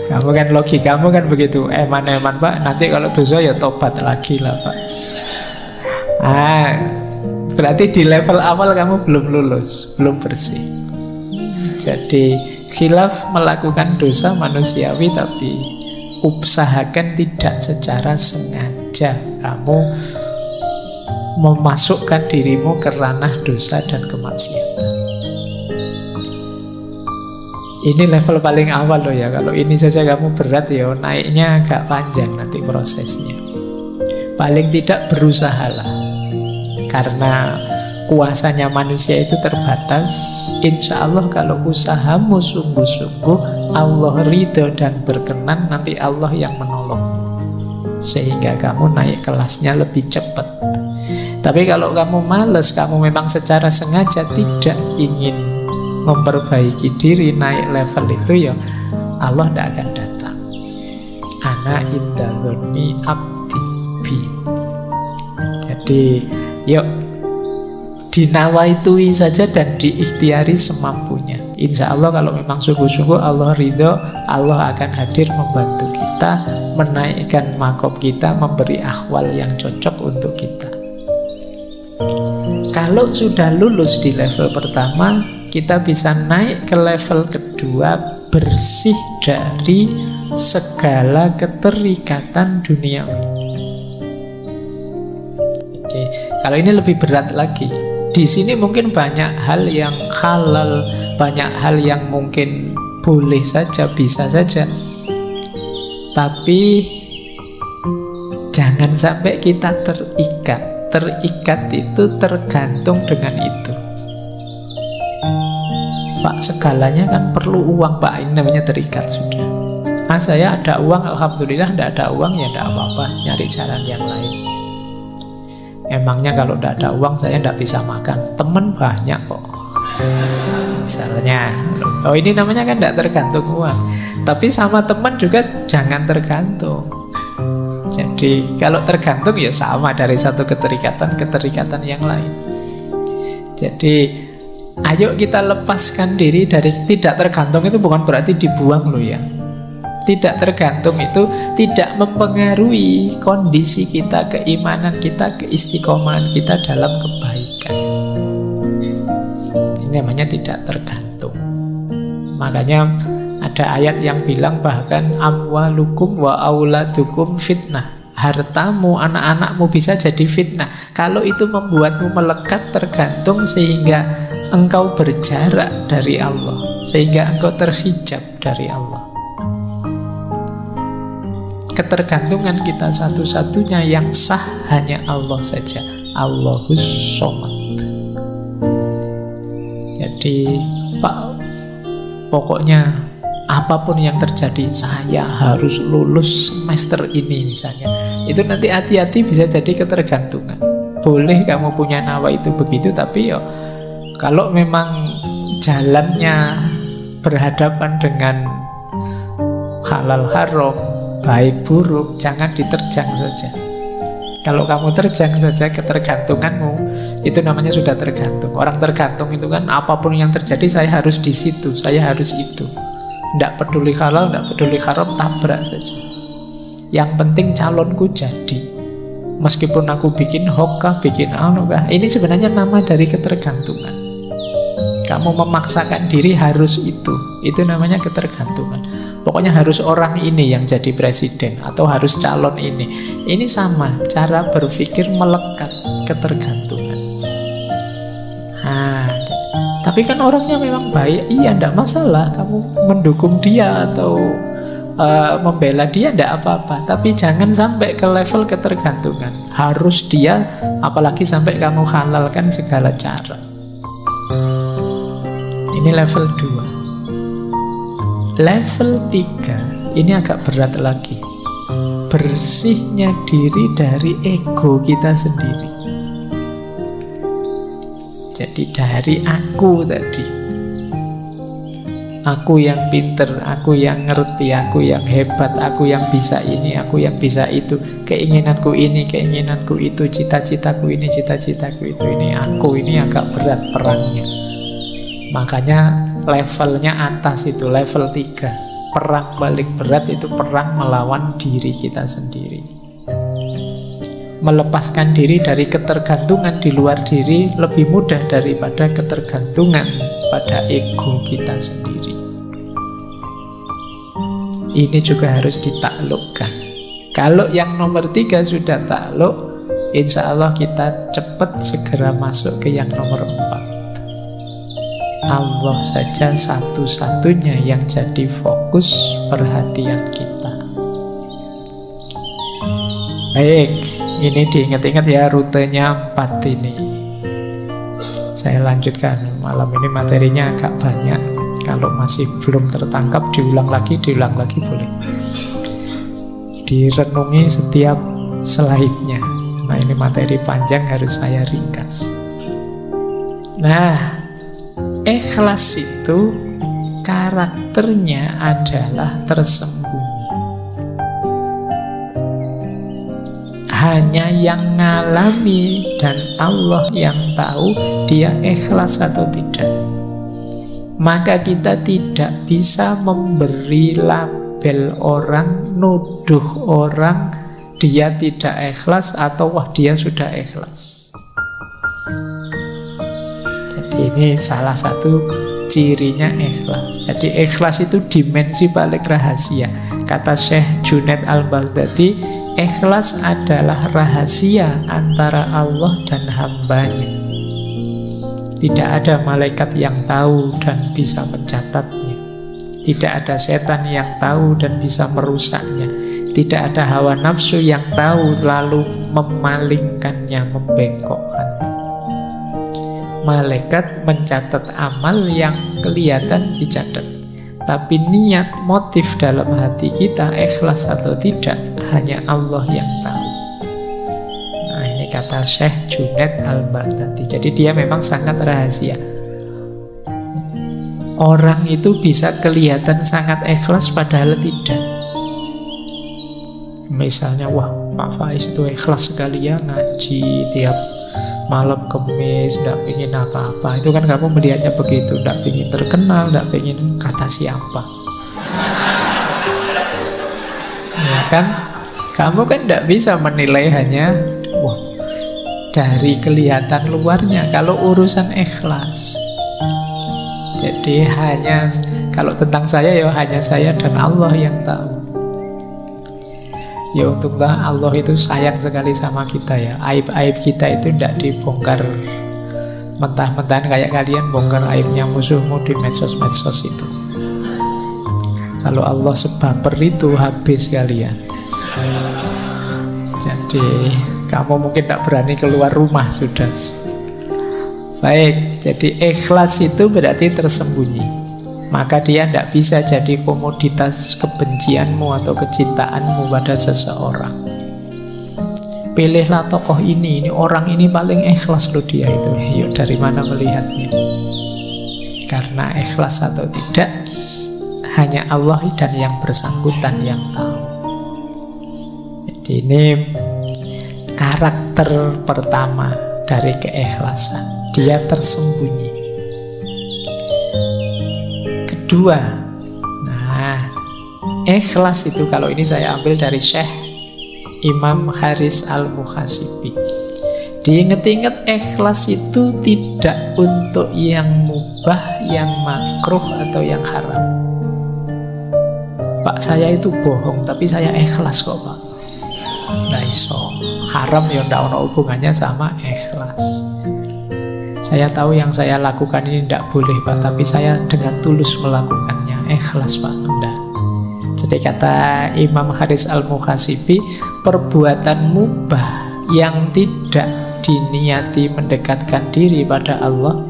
kamu kan logikamu kan begitu, eman-eman Pak, nanti kalau dosa ya tobat lagi lah Pak. Berarti di level awal kamu belum lulus, belum bersih. Jadi khilaf melakukan dosa manusiawi, tapi usahakan tidak secara sengaja kamu memasukkan dirimu ke ranah dosa dan kemaksiatan. Ini level paling awal loh ya. Kalau ini saja kamu berat ya, naiknya agak panjang nanti prosesnya. Paling tidak berusahalah. Karena kuasanya manusia itu terbatas. Insya Allah kalau usahamu sungguh-sungguh, Allah ridho dan berkenan, nanti Allah yang menolong, sehingga kamu naik kelasnya lebih cepat. Tapi kalau kamu malas, kamu memang secara sengaja tidak ingin memperbaiki diri, naik level itu, ya Allah tidak akan datang. Ana inda dzanni abdi bi. Jadi yuk dinawaitui saja dan diikhtiari semampunya. Insya Allah kalau memang sungguh-sungguh Allah ridho, Allah akan hadir membantu kita, menaikkan makom kita, memberi ahwal yang cocok untuk kita. Kalau sudah lulus di level pertama, kita bisa naik ke level kedua, bersih dari segala keterikatan duniawi. Jadi kalau ini lebih berat lagi. Di sini mungkin banyak hal yang halal, banyak hal yang mungkin boleh saja, bisa saja. Tapi jangan sampai kita terikat. Terikat itu tergantung dengan itu. Pak, segalanya kan perlu uang, Pak. Ini namanya terikat sudah. Nah, saya ada uang, alhamdulillah. Tidak ada uang, ya tidak apa-apa. Nyari jalan yang lain. Emangnya kalau tidak ada uang saya tidak bisa makan? Teman banyak kok. Misalnya, oh ini namanya kan tidak tergantung uang. Tapi sama teman juga jangan tergantung. Jadi kalau tergantung ya sama, dari satu keterikatan ke keterikatan yang lain. Jadi ayo kita lepaskan diri dari tidak tergantung. Itu bukan berarti dibuang loh ya. Tidak tergantung itu tidak mempengaruhi kondisi kita, keimanan kita, keistiqomahan kita dalam kebaikan. Ini namanya tidak tergantung. Makanya ada ayat yang bilang bahkan amwalukum wa auladukum fitnah. Hartamu, anak-anakmu bisa jadi fitnah. Kalau itu membuatmu melekat, tergantung, sehingga engkau berjarak dari Allah, sehingga engkau terhijab dari Allah. Ketergantungan kita satu-satunya yang sah hanya Allah saja. Allahus Somad. Jadi Pak, pokoknya apapun yang terjadi saya harus lulus semester ini misalnya. Itu nanti hati-hati bisa jadi ketergantungan. Boleh kamu punya nawa itu begitu, tapi kalau memang jalannya berhadapan dengan halal haram, baik buruk, jangan diterjang saja. Kalau kamu terjang saja ketergantunganmu, itu namanya sudah tergantung. Orang tergantung itu kan apapun yang terjadi saya harus di situ, saya harus itu. Tidak peduli halal, tidak peduli haram, tabrak saja. Yang penting calonku jadi. Meskipun aku bikin hoka, bikin anuka, ini sebenarnya nama dari ketergantungan. Kamu memaksakan diri harus itu namanya ketergantungan. Pokoknya harus orang ini yang jadi presiden, atau harus calon ini. Ini sama, cara berpikir melekat, ketergantungan. Tapi kan orangnya memang baik, iya tidak masalah. Kamu mendukung dia atau membela dia tidak apa-apa. Tapi jangan sampai ke level ketergantungan. Harus dia, apalagi sampai kamu halalkan segala cara. Ini level 2. Level 3 ini agak berat lagi. Bersihnya diri dari ego kita sendiri. Jadi dari aku tadi. Aku yang pinter, aku yang ngerti, aku yang hebat, aku yang bisa ini, aku yang bisa itu. Keinginanku ini, keinginanku itu, cita-citaku ini, cita-citaku itu. Ini aku, ini agak berat perangnya. Makanya levelnya atas itu, level 3. Perang paling berat itu perang melawan diri kita sendiri. Melepaskan diri dari ketergantungan di luar diri lebih mudah daripada ketergantungan pada ego kita sendiri. Ini juga harus ditaklukkan. Kalau yang nomor 3 sudah takluk, insya Allah kita cepat segera masuk ke yang nomor 4. Allah saja satu-satunya yang jadi fokus perhatian kita. Baik, ini diingat-ingat ya rutenya 4 ini. Saya lanjutkan. Malam ini materinya agak banyak. Kalau masih belum tertangkap, diulang lagi boleh. Direnungi setiap slide-nya. Nah, ini materi panjang, harus saya ringkas. Nah, ikhlas itu karakternya adalah tersembunyi. Hanya yang ngalami dan Allah yang tahu dia ikhlas atau tidak. Maka kita tidak bisa memberi label orang, nuduh orang dia tidak ikhlas atau wah dia sudah ikhlas. Jadi ini salah satu cirinya ikhlas. Jadi ikhlas itu dimensi paling rahasia. Kata Syekh Junaid Al-Baghdadi, ikhlas adalah rahasia antara Allah dan hambanya. Tidak ada malaikat yang tahu dan bisa mencatatnya. Tidak ada setan yang tahu dan bisa merusaknya. Tidak ada hawa nafsu yang tahu lalu memalingkannya, membengkokkannya. Malaikat mencatat amal yang kelihatan dicatat. Tapi niat, motif dalam hati kita ikhlas atau tidak, hanya Allah yang tahu. Nah, ini kata Syekh Junaid Al-Baghdadi. Jadi dia memang sangat rahasia. Orang itu bisa kelihatan sangat ikhlas padahal tidak. Misalnya, wah Pak Faiz itu ikhlas sekali ya ngaji tiap malam Kemis, tidak ingin apa-apa. Itu kan kamu melihatnya begitu, tidak ingin terkenal, tidak ingin kata siapa. Ya kan? Kamu kan tidak bisa menilai hanya wah, dari kelihatan luarnya. Kalau urusan ikhlas, jadi hanya kalau tentang saya ya hanya saya dan Allah yang tahu. Ya untunglah Allah itu sayang sekali sama kita ya. Aib-aib kita itu tidak dibongkar mentah-mentahan kayak kalian bongkar aibnya musuhmu di medsos-medsos itu. Kalau Allah sebaper itu habis kalian. Jadi kamu mungkin tidak berani keluar rumah sudah. Baik, jadi ikhlas itu berarti tersembunyi. Maka dia tidak bisa jadi komoditas kebencianmu atau kecintaanmu pada seseorang. Pilihlah tokoh ini orang ini paling ikhlas loh dia itu. Yuk, dari mana melihatnya? Karena ikhlas atau tidak, hanya Allah dan yang bersangkutan yang tahu. Jadi ini karakter pertama dari keikhlasan. Dia tersembunyi. Kedua, nah ikhlas itu kalau ini saya ambil dari Syekh Imam Haris Al-Muhasibi. Diingat-ingat ikhlas itu tidak untuk yang mubah, yang makruh atau yang haram. Pak saya itu bohong tapi saya ikhlas kok Pak. Nah iso, haram ya ndak ono hubungannya sama ikhlas. Saya tahu yang saya lakukan ini tidak boleh Pak, tapi saya dengan tulus melakukannya. Ikhlas Pak, enggak. Jadi kata Imam Haris Al-Muhasibi, perbuatan mubah yang tidak diniati mendekatkan diri pada Allah.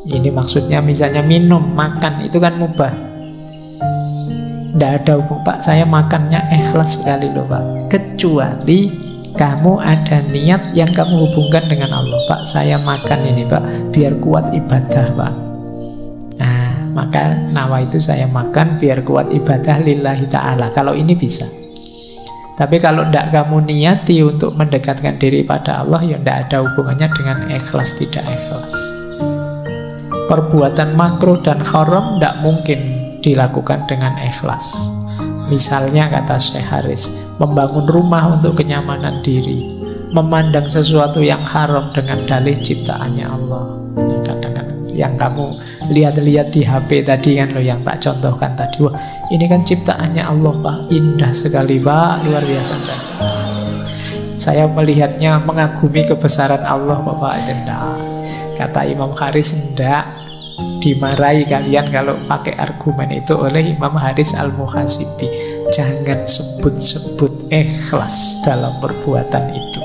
Ini maksudnya misalnya minum, makan, itu kan mubah. Tidak ada hubung Pak, saya makannya ikhlas sekali loh Pak. Kecuali kamu ada niat yang kamu hubungkan dengan Allah. Pak, saya makan ini Pak biar kuat ibadah Pak. Nah, maka nawa itu saya makan biar kuat ibadah lillahi ta'ala. Kalau ini bisa. Tapi kalau tidak kamu niati untuk mendekatkan diri pada Allah, ya tidak ada hubungannya dengan ikhlas tidak ikhlas. Perbuatan makruh dan haram tidak mungkin dilakukan dengan ikhlas. Misalnya kata Syekh Haris, membangun rumah untuk kenyamanan diri, memandang sesuatu yang haram dengan dalih ciptaannya Allah. Kadang-kadang yang kamu lihat-lihat di HP tadi kan lo yang tak contohkan tadi. Wah, ini kan ciptaannya Allah Pak, indah sekali Pak, luar biasa Pak. Saya melihatnya mengagumi kebesaran Allah Bapak. Tidak. Kata Imam Haris, tidak. Dimarahi kalian kalau pakai argumen itu oleh Imam Haris Al-Muhasibi. Jangan sebut-sebut ikhlas dalam perbuatan itu,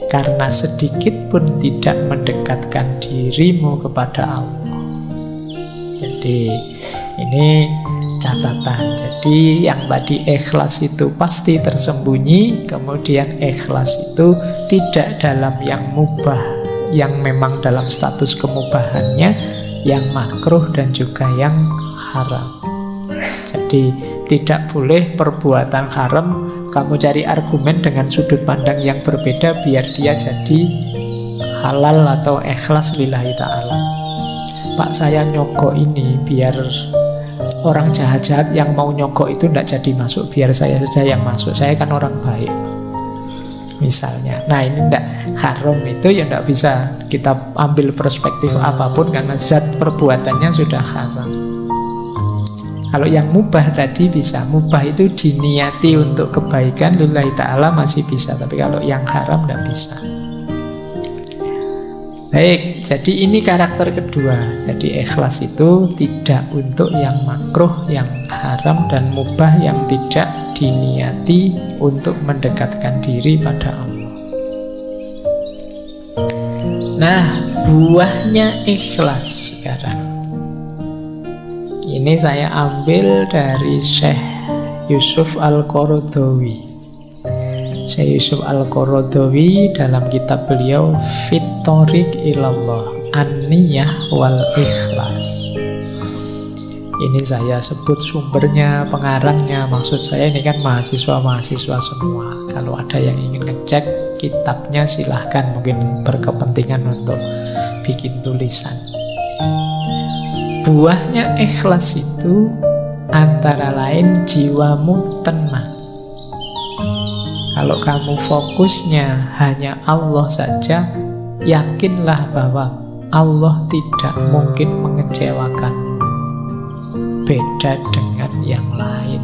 karena sedikit pun tidak mendekatkan dirimu kepada Allah. Jadi ini catatan. Jadi yang tadi ikhlas itu pasti tersembunyi, kemudian ikhlas itu tidak dalam yang mubah, yang memang dalam status kemubahannya, yang makruh dan juga yang haram. Jadi tidak boleh perbuatan haram kamu cari argumen dengan sudut pandang yang berbeda biar dia jadi halal atau ikhlas lillahi ta'ala. Pak, saya nyogok ini biar orang jahat-jahat yang mau nyogok itu tidak jadi masuk, biar saya saja yang masuk, saya kan orang baik misalnya. Nah ini tidak haram, itu ya tidak bisa kita ambil perspektif apapun karena zat perbuatannya sudah haram. Kalau yang mubah tadi bisa, mubah itu diniati untuk kebaikan lillahi ta'ala masih bisa, tapi kalau yang haram tidak bisa. Baik, jadi ini karakter kedua. Jadi ikhlas itu tidak untuk yang makruh, yang haram, dan mubah yang tidak diniati untuk mendekatkan diri pada Allah. Nah, buahnya ikhlas sekarang. Ini saya ambil dari Syekh Yusuf Al-Qaradawi. Syekh Yusuf Al-Qaradawi dalam kitab beliau Fit Thoriq Ilallah, An-Niyah wal Ikhlas. Ini saya sebut sumbernya, pengarangnya. Maksud saya ini kan mahasiswa-mahasiswa semua. Kalau ada yang ingin ngecek kitabnya silahkan, mungkin berkepentingan untuk bikin tulisan. Buahnya ikhlas itu antara lain jiwamu tenang. Kalau kamu fokusnya hanya Allah saja, yakinlah bahwa Allah tidak mungkin mengecewakanmu. Beda dengan yang lain.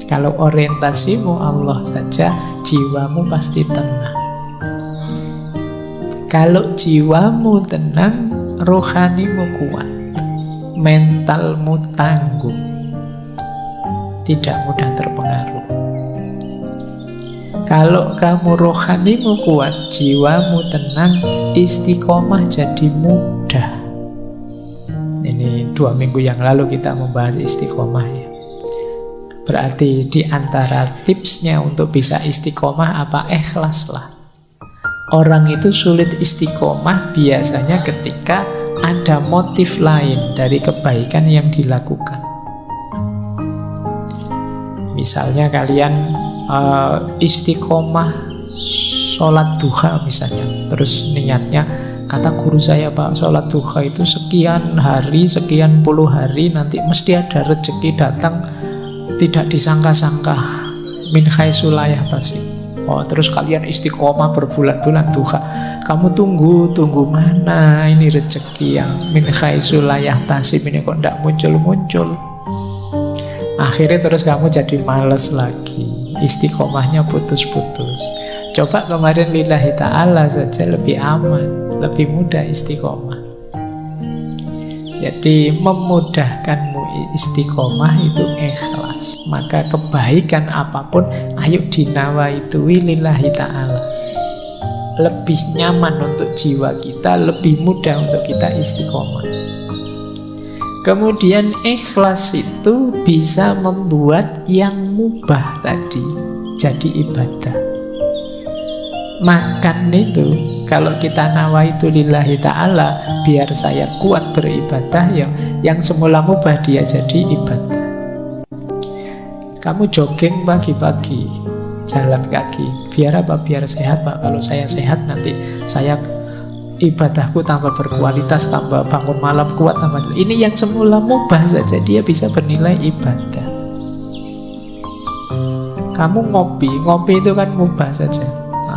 Kalau orientasimu Allah saja, jiwamu pasti tenang. Kalau jiwamu tenang, rohanimu kuat, mentalmu tangguh, tidak mudah terpengaruh. Kalau kamu rohanimu kuat, jiwamu tenang, istiqomah jadi mudah. Ini 2 minggu yang lalu kita membahas istiqomah ya. Berarti di antara tipsnya untuk bisa istiqomah apa? Ikhlaslah. Orang itu sulit istiqomah biasanya ketika ada motif lain dari kebaikan yang dilakukan. Misalnya kalian istiqomah sholat duha misalnya, terus niatnya, kata guru saya Pak, sholat duha itu sekian hari, sekian puluh hari, nanti mesti ada rezeki datang tidak disangka-sangka, min haitsu la yahtasib. Oh, terus kalian istiqomah berbulan-bulan duha, kamu tunggu mana ini rezeki yang min haitsu la yahtasib ini kok tidak muncul-muncul. Akhirnya terus kamu jadi males lagi, istiqomahnya putus-putus. Coba kemarin lillahi ta'ala saja lebih aman, lebih mudah istiqomah. Jadi memudahkanmu istiqomah itu ikhlas. Maka kebaikan apapun, ayo dinawaitui lillahi ta'ala. Lebih nyaman untuk jiwa kita, lebih mudah untuk kita istiqomah. Kemudian ikhlas itu bisa membuat yang mubah tadi jadi ibadah. Makan itu kalau kita nawaitu lillahi ta'ala, biar saya kuat beribadah, ya yang semula mubah dia jadi ibadah. Kamu jogging pagi-pagi, jalan kaki, biar apa? Biar sehat Pak. Kalau saya sehat nanti saya ibadahku tambah berkualitas, tambah bangun malam kuat, tambah. Ini yang semula mubah saja dia bisa bernilai ibadah. Kamu ngopi itu kan mubah saja.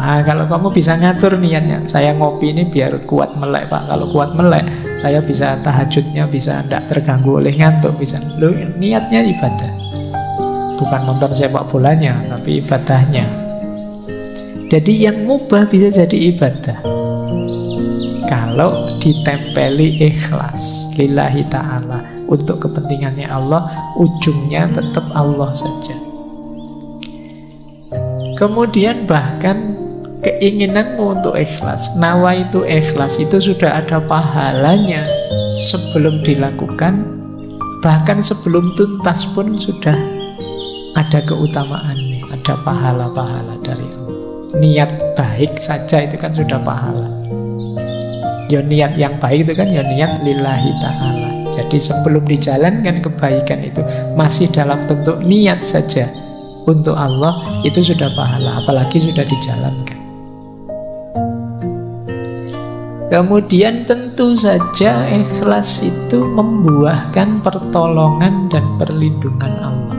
Nah, kalau kamu bisa ngatur niatnya, saya ngopi ini biar kuat melek Pak. Kalau kuat melek, saya bisa tahajudnya bisa tidak terganggu oleh ngantuk, bisa. Loh, niatnya ibadah. Bukan nonton sepak bolanya, tapi ibadahnya. Jadi yang mubah bisa jadi ibadah kalau ditempeli ikhlas lillahi ta'ala, untuk kepentingannya Allah, ujungnya tetap Allah saja. Kemudian bahkan keinginanmu untuk ikhlas, nawaitu ikhlas itu sudah ada pahalanya sebelum dilakukan, bahkan sebelum tuntas pun sudah ada keutamaannya, ada pahala-pahala dari Allah. Niat baik saja itu kan sudah pahala. Ya niat yang baik itu kan ya niat lillahi ta'ala. Jadi sebelum dijalankan kebaikan itu masih dalam bentuk niat saja untuk Allah, itu sudah pahala, apalagi sudah dijalankan. Kemudian tentu saja ikhlas itu membuahkan pertolongan dan perlindungan Allah.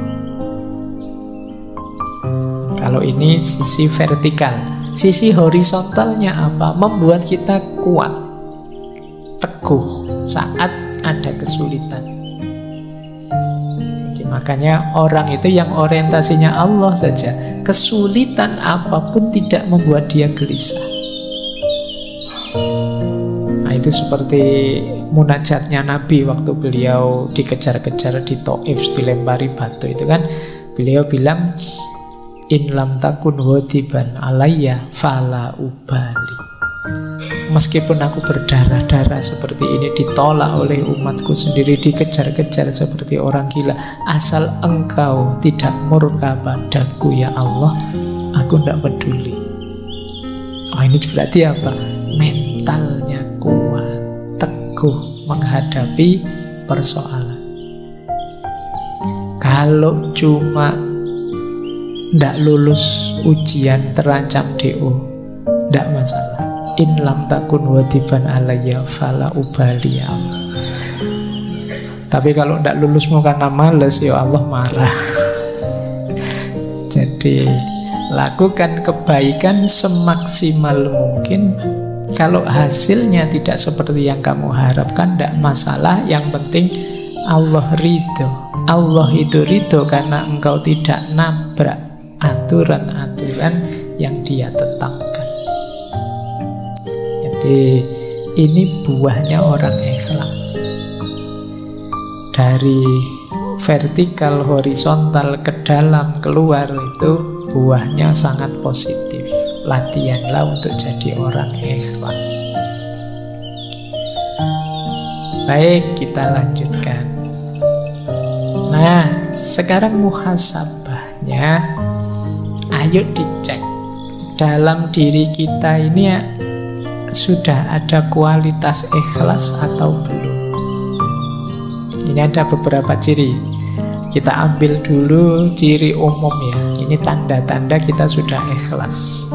Kalau ini sisi vertikal. Sisi horizontalnya apa? Membuat kita kuat, teguh saat ada kesulitan. Jadi makanya orang itu yang orientasinya Allah saja, kesulitan apapun tidak membuat dia gelisah. Nah itu seperti munajatnya Nabi waktu beliau dikejar-kejar di Taif, dilempari batu itu kan, beliau bilang, in lam takun wadiban alayya fala ubali. Meskipun aku berdarah-darah seperti ini, ditolak oleh umatku sendiri, dikejar-kejar seperti orang gila, asal engkau tidak murka padaku ya Allah, aku tidak peduli. Oh ini berarti apa? Mentalnya kuat, teguh menghadapi persoalan. Kalau cuma tidak lulus ujian, terancam DO, tidak masalah. In lam takun wadiban alayya fala ubali ya Allah. Tapi kalau tidak lulusmu karena males, ya Allah marah. Jadi lakukan kebaikan semaksimal mungkin. Kalau hasilnya tidak seperti yang kamu harapkan, tidak masalah. Yang penting Allah ridho. Allah itu ridho karena engkau tidak nabrak aturan-aturan yang Dia tetapkan. Jadi ini buahnya orang ikhlas. Dari vertikal, horizontal, ke dalam, keluar, itu buahnya sangat positif. Latihanlah untuk jadi orang ikhlas. Baik, kita lanjutkan. Nah, sekarang muhasabahnya, ayo dicek dalam diri kita ini ya, sudah ada kualitas ikhlas atau belum. Ini ada beberapa ciri. Kita ambil dulu ciri umum ya. Ini tanda-tanda kita sudah ikhlas.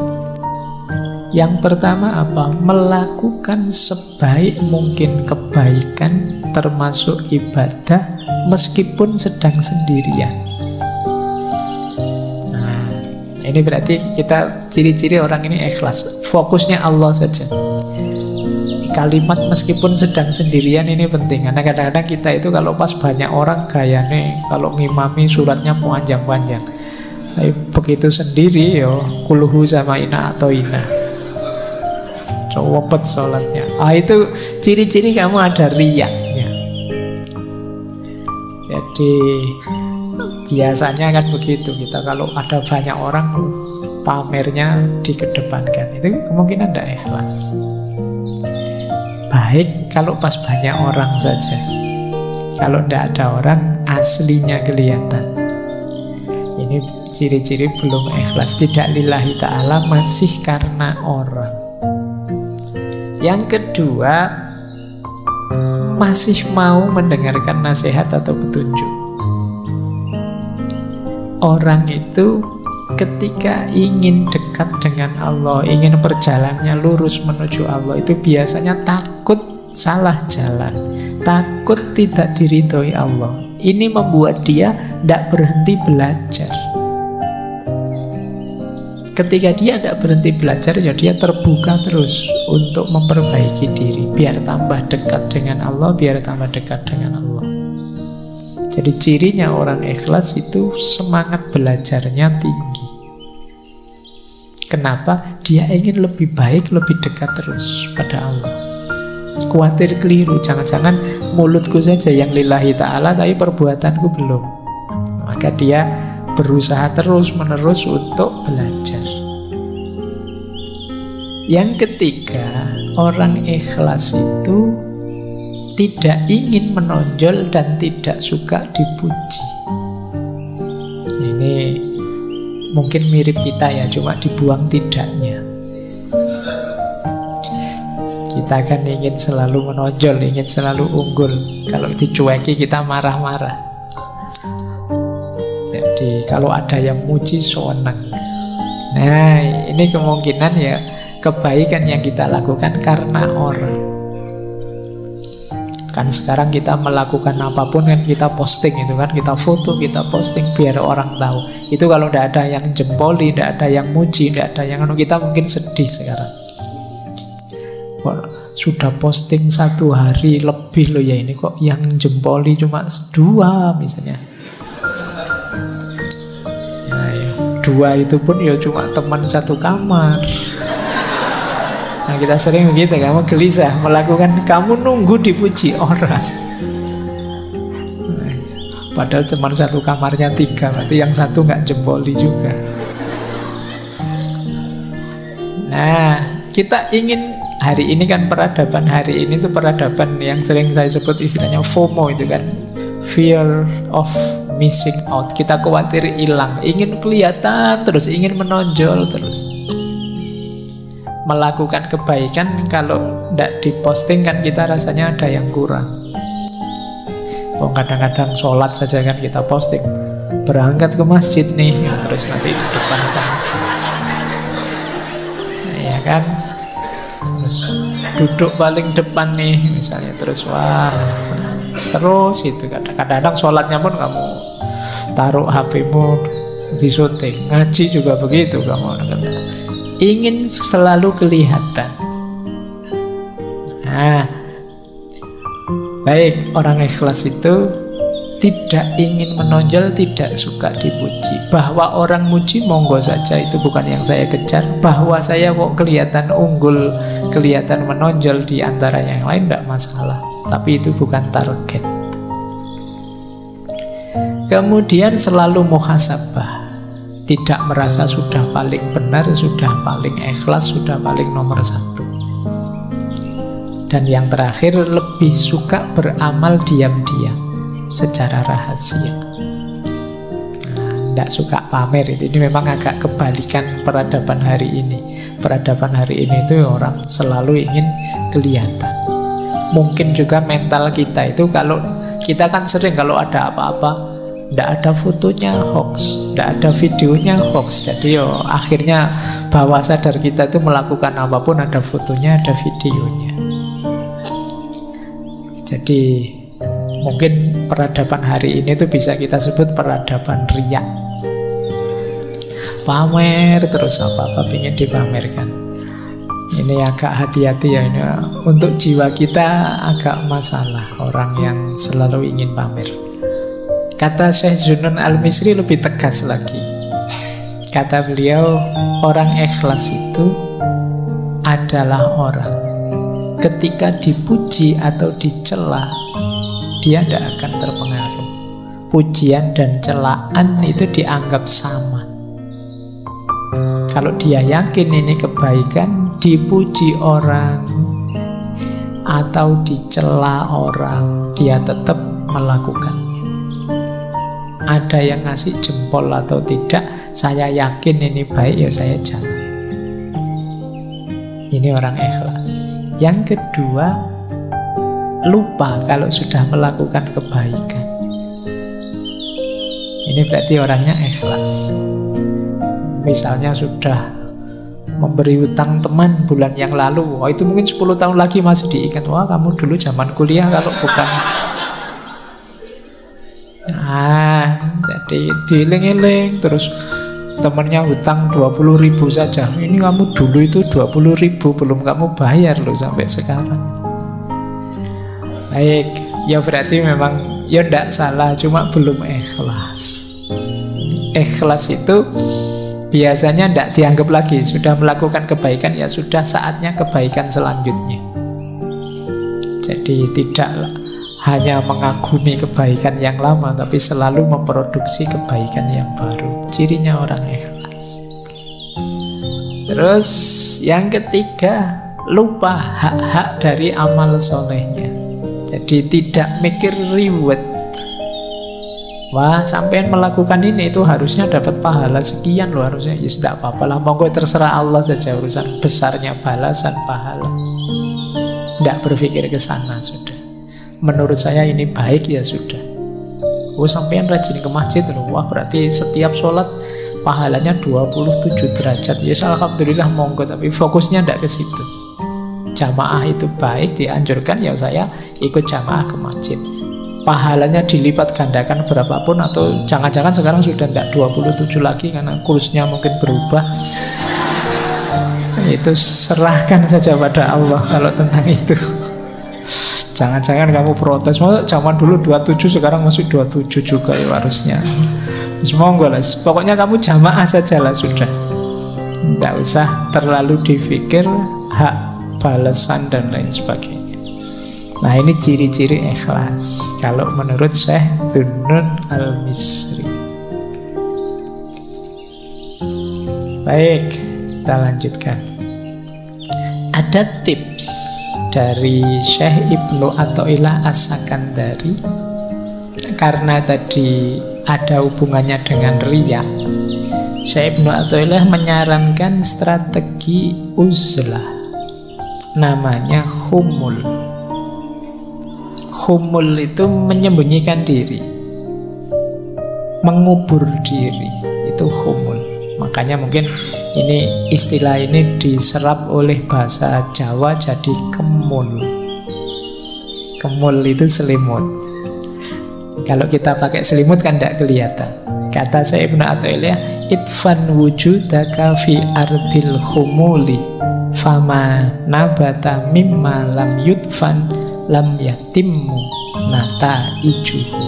Yang pertama apa? Melakukan sebaik mungkin kebaikan termasuk ibadah meskipun sedang sendirian. Nah, ini berarti kita ciri-ciri orang ini ikhlas. Fokusnya Allah saja. Kalimat meskipun sedang sendirian ini penting. Karena kadang-kadang kita itu kalau pas banyak orang gayane, kalau ngimami suratnya panjang-panjang. Tapi begitu sendiri yo kuluhu sama ina atau ina. Cowopet sholatnya. Itu ciri-ciri kamu ada riyaknya. Jadi biasanya kan begitu, kita kalau ada banyak orang pamernya dikedepankan, itu kemungkinan tidak ikhlas. Baik kalau pas banyak orang saja. Kalau tidak ada orang, aslinya kelihatan. Ini ciri-ciri belum ikhlas. Tidak lillahi ta'ala, masih karena orang. Yang kedua, masih mau mendengarkan nasihat atau petunjuk. Orang itu ketika ingin dekat dengan Allah, ingin perjalanannya lurus menuju Allah, itu biasanya takut salah jalan, takut tidak diridhoi Allah. Ini membuat dia tidak berhenti belajar. Ketika dia tidak berhenti belajar, ya dia terbuka terus untuk memperbaiki diri, biar tambah dekat dengan Allah, biar tambah dekat dengan Allah. Jadi cirinya orang ikhlas itu semangat belajarnya tinggi. Kenapa? Dia ingin lebih baik, lebih dekat terus pada Allah. Khawatir keliru, jangan-jangan mulutku saja yang lillahi ta'ala, tapi perbuatanku belum. Maka dia berusaha terus-menerus untuk belajar. Yang ketiga, orang ikhlas itu tidak ingin menonjol dan tidak suka dipuji. Ini mungkin mirip kita ya, cuma dibuang tidaknya. Kita kan ingin selalu menonjol, ingin selalu unggul. Kalau dicueki kita marah-marah. Jadi kalau ada yang muji seneng. Nah, ini kemungkinan ya kebaikan yang kita lakukan karena orang. Kan sekarang kita melakukan apapun kan kita posting itu kan, kita foto, kita posting biar orang tahu. Itu kalau tidak ada yang jempoli, tidak ada yang muji, tidak ada yang kita mungkin sedih sekarang. Sudah posting 1 hari lebih loh ya, ini kok yang jempoli cuma 2 misalnya. Nah, ya, 2 itu pun ya cuma teman satu kamar. Nah, kita sering begitu, kamu gelisah melakukan, kamu nunggu dipuji orang. Nah, padahal teman satu kamarnya 3, berarti yang satu nggak jempoli juga. Nah, kita ingin hari ini kan peradaban hari ini tuh peradaban yang sering saya sebut istilahnya FOMO itu kan, fear of missing out. Kita khawatir hilang, ingin kelihatan terus, ingin menonjol terus. Melakukan kebaikan kalau tidak diposting kan kita rasanya ada yang kurang. Kadang-kadang sholat saja kan kita posting, berangkat ke masjid nih, terus nanti di depan sana, ya kan, terus duduk paling depan nih misalnya, terus wah, terus itu kadang-kadang sholatnya pun kamu taruh HP-mu di syuting, ngaji juga begitu kamu ingin selalu kelihatan. Nah, baik, orang ikhlas itu tidak ingin menonjol, tidak suka dipuji. Bahwa orang muji monggo saja, itu bukan yang saya kejar. Bahwa saya kok kelihatan unggul, kelihatan menonjol di antara yang lain, tidak masalah. Tapi itu bukan target. Kemudian selalu muhasabah. Tidak merasa sudah paling benar, sudah paling ikhlas, sudah paling nomor 1. Dan yang terakhir, lebih suka beramal diam-diam secara rahasia. Tidak suka pamer. Ini memang agak kebalikan peradaban hari ini. Peradaban hari ini itu orang selalu ingin kelihatan. Mungkin juga mental kita itu, kalau kita kan sering kalau ada apa-apa, tidak ada fotonya hoax, tidak ada videonya hoax. Jadi akhirnya bawah sadar kita itu melakukan apapun ada fotonya, ada videonya. Jadi mungkin peradaban hari ini itu bisa kita sebut peradaban riya. Pamer terus apa-apa ingin dipamerkan. Ini agak hati-hati ya, ini untuk jiwa kita agak masalah orang yang selalu ingin pamer. Kata Syekh Zunun Al-Misri lebih tegas lagi. Kata beliau, orang ikhlas itu adalah orang ketika dipuji atau dicela, dia tidak akan terpengaruh. Pujian dan celaan itu dianggap sama. Kalau dia yakin ini kebaikan, dipuji orang atau dicela orang, dia tetap melakukan. Ada yang ngasih jempol atau tidak, saya yakin ini baik, ya saya jalan. Ini orang ikhlas. Yang kedua, lupa kalau sudah melakukan kebaikan. Ini berarti orangnya ikhlas. Misalnya sudah memberi utang teman bulan yang lalu, itu mungkin 10 tahun lagi masih diingat. Wah, kamu dulu zaman kuliah kalau bukan. Jadi dieling-eling terus temennya hutang 20.000 saja. Ini kamu dulu itu 20.000 belum kamu bayar loh sampai sekarang. Baik, ya berarti memang ya tidak salah, cuma belum ikhlas. Ikhlas itu biasanya tidak dianggap lagi. Sudah melakukan kebaikan, ya sudah saatnya kebaikan selanjutnya. Jadi tidak hanya mengagumi kebaikan yang lama, tapi selalu memproduksi kebaikan yang baru. Cirinya orang ikhlas. Terus yang ketiga, lupa hak-hak dari amal solehnya. Jadi tidak mikir reward. Wah, sampean melakukan ini itu harusnya dapat pahala sekian loh, harusnya. Ya tidak apa-apa lah, monggo terserah Allah saja urusan besarnya balasan pahala. Tidak berpikir ke sana sudah. Menurut saya ini baik ya sudah. Oh sampean rajin ke masjid loh. Wah berarti setiap sholat pahalanya 27 derajat. Ya alhamdulillah monggo, tapi fokusnya tidak ke situ. Jamaah itu baik, dianjurkan, ya saya ikut jamaah ke masjid. Pahalanya dilipat gandakan berapapun, atau jangan-jangan sekarang sudah tidak 27 lagi karena kursnya mungkin berubah. Itu serahkan saja pada Allah kalau tentang itu. Jangan-jangan kamu protes, zaman dulu 27 sekarang masih 27 juga ya harusnya. Semoga lah, pokoknya kamu jamaah saja lah sudah. Tidak usah terlalu dipikir hak balasan dan lain sebagainya. Nah ini ciri-ciri ikhlas kalau menurut Syekh Dhunnun Al-Misri. Baik, kita lanjutkan. Ada tips dari Syekh Ibnu Athaillah As-Sakandari. Karena tadi ada hubungannya dengan riya, Syekh Ibnu Athaillah menyarankan strategi uzlah, namanya khumul. Khumul itu menyembunyikan diri, mengubur diri, itu khumul. Makanya mungkin ini istilah ini diserap oleh bahasa Jawa jadi kemul. Kemul itu selimut. Kalau kita pakai selimut kan tidak kelihatan. Kata Syekh Ibnu Athaillah, idfan wujudaka fi ardil khumuli, fama nabata mimma lam yudfan lam yatimmu nata ijuhu.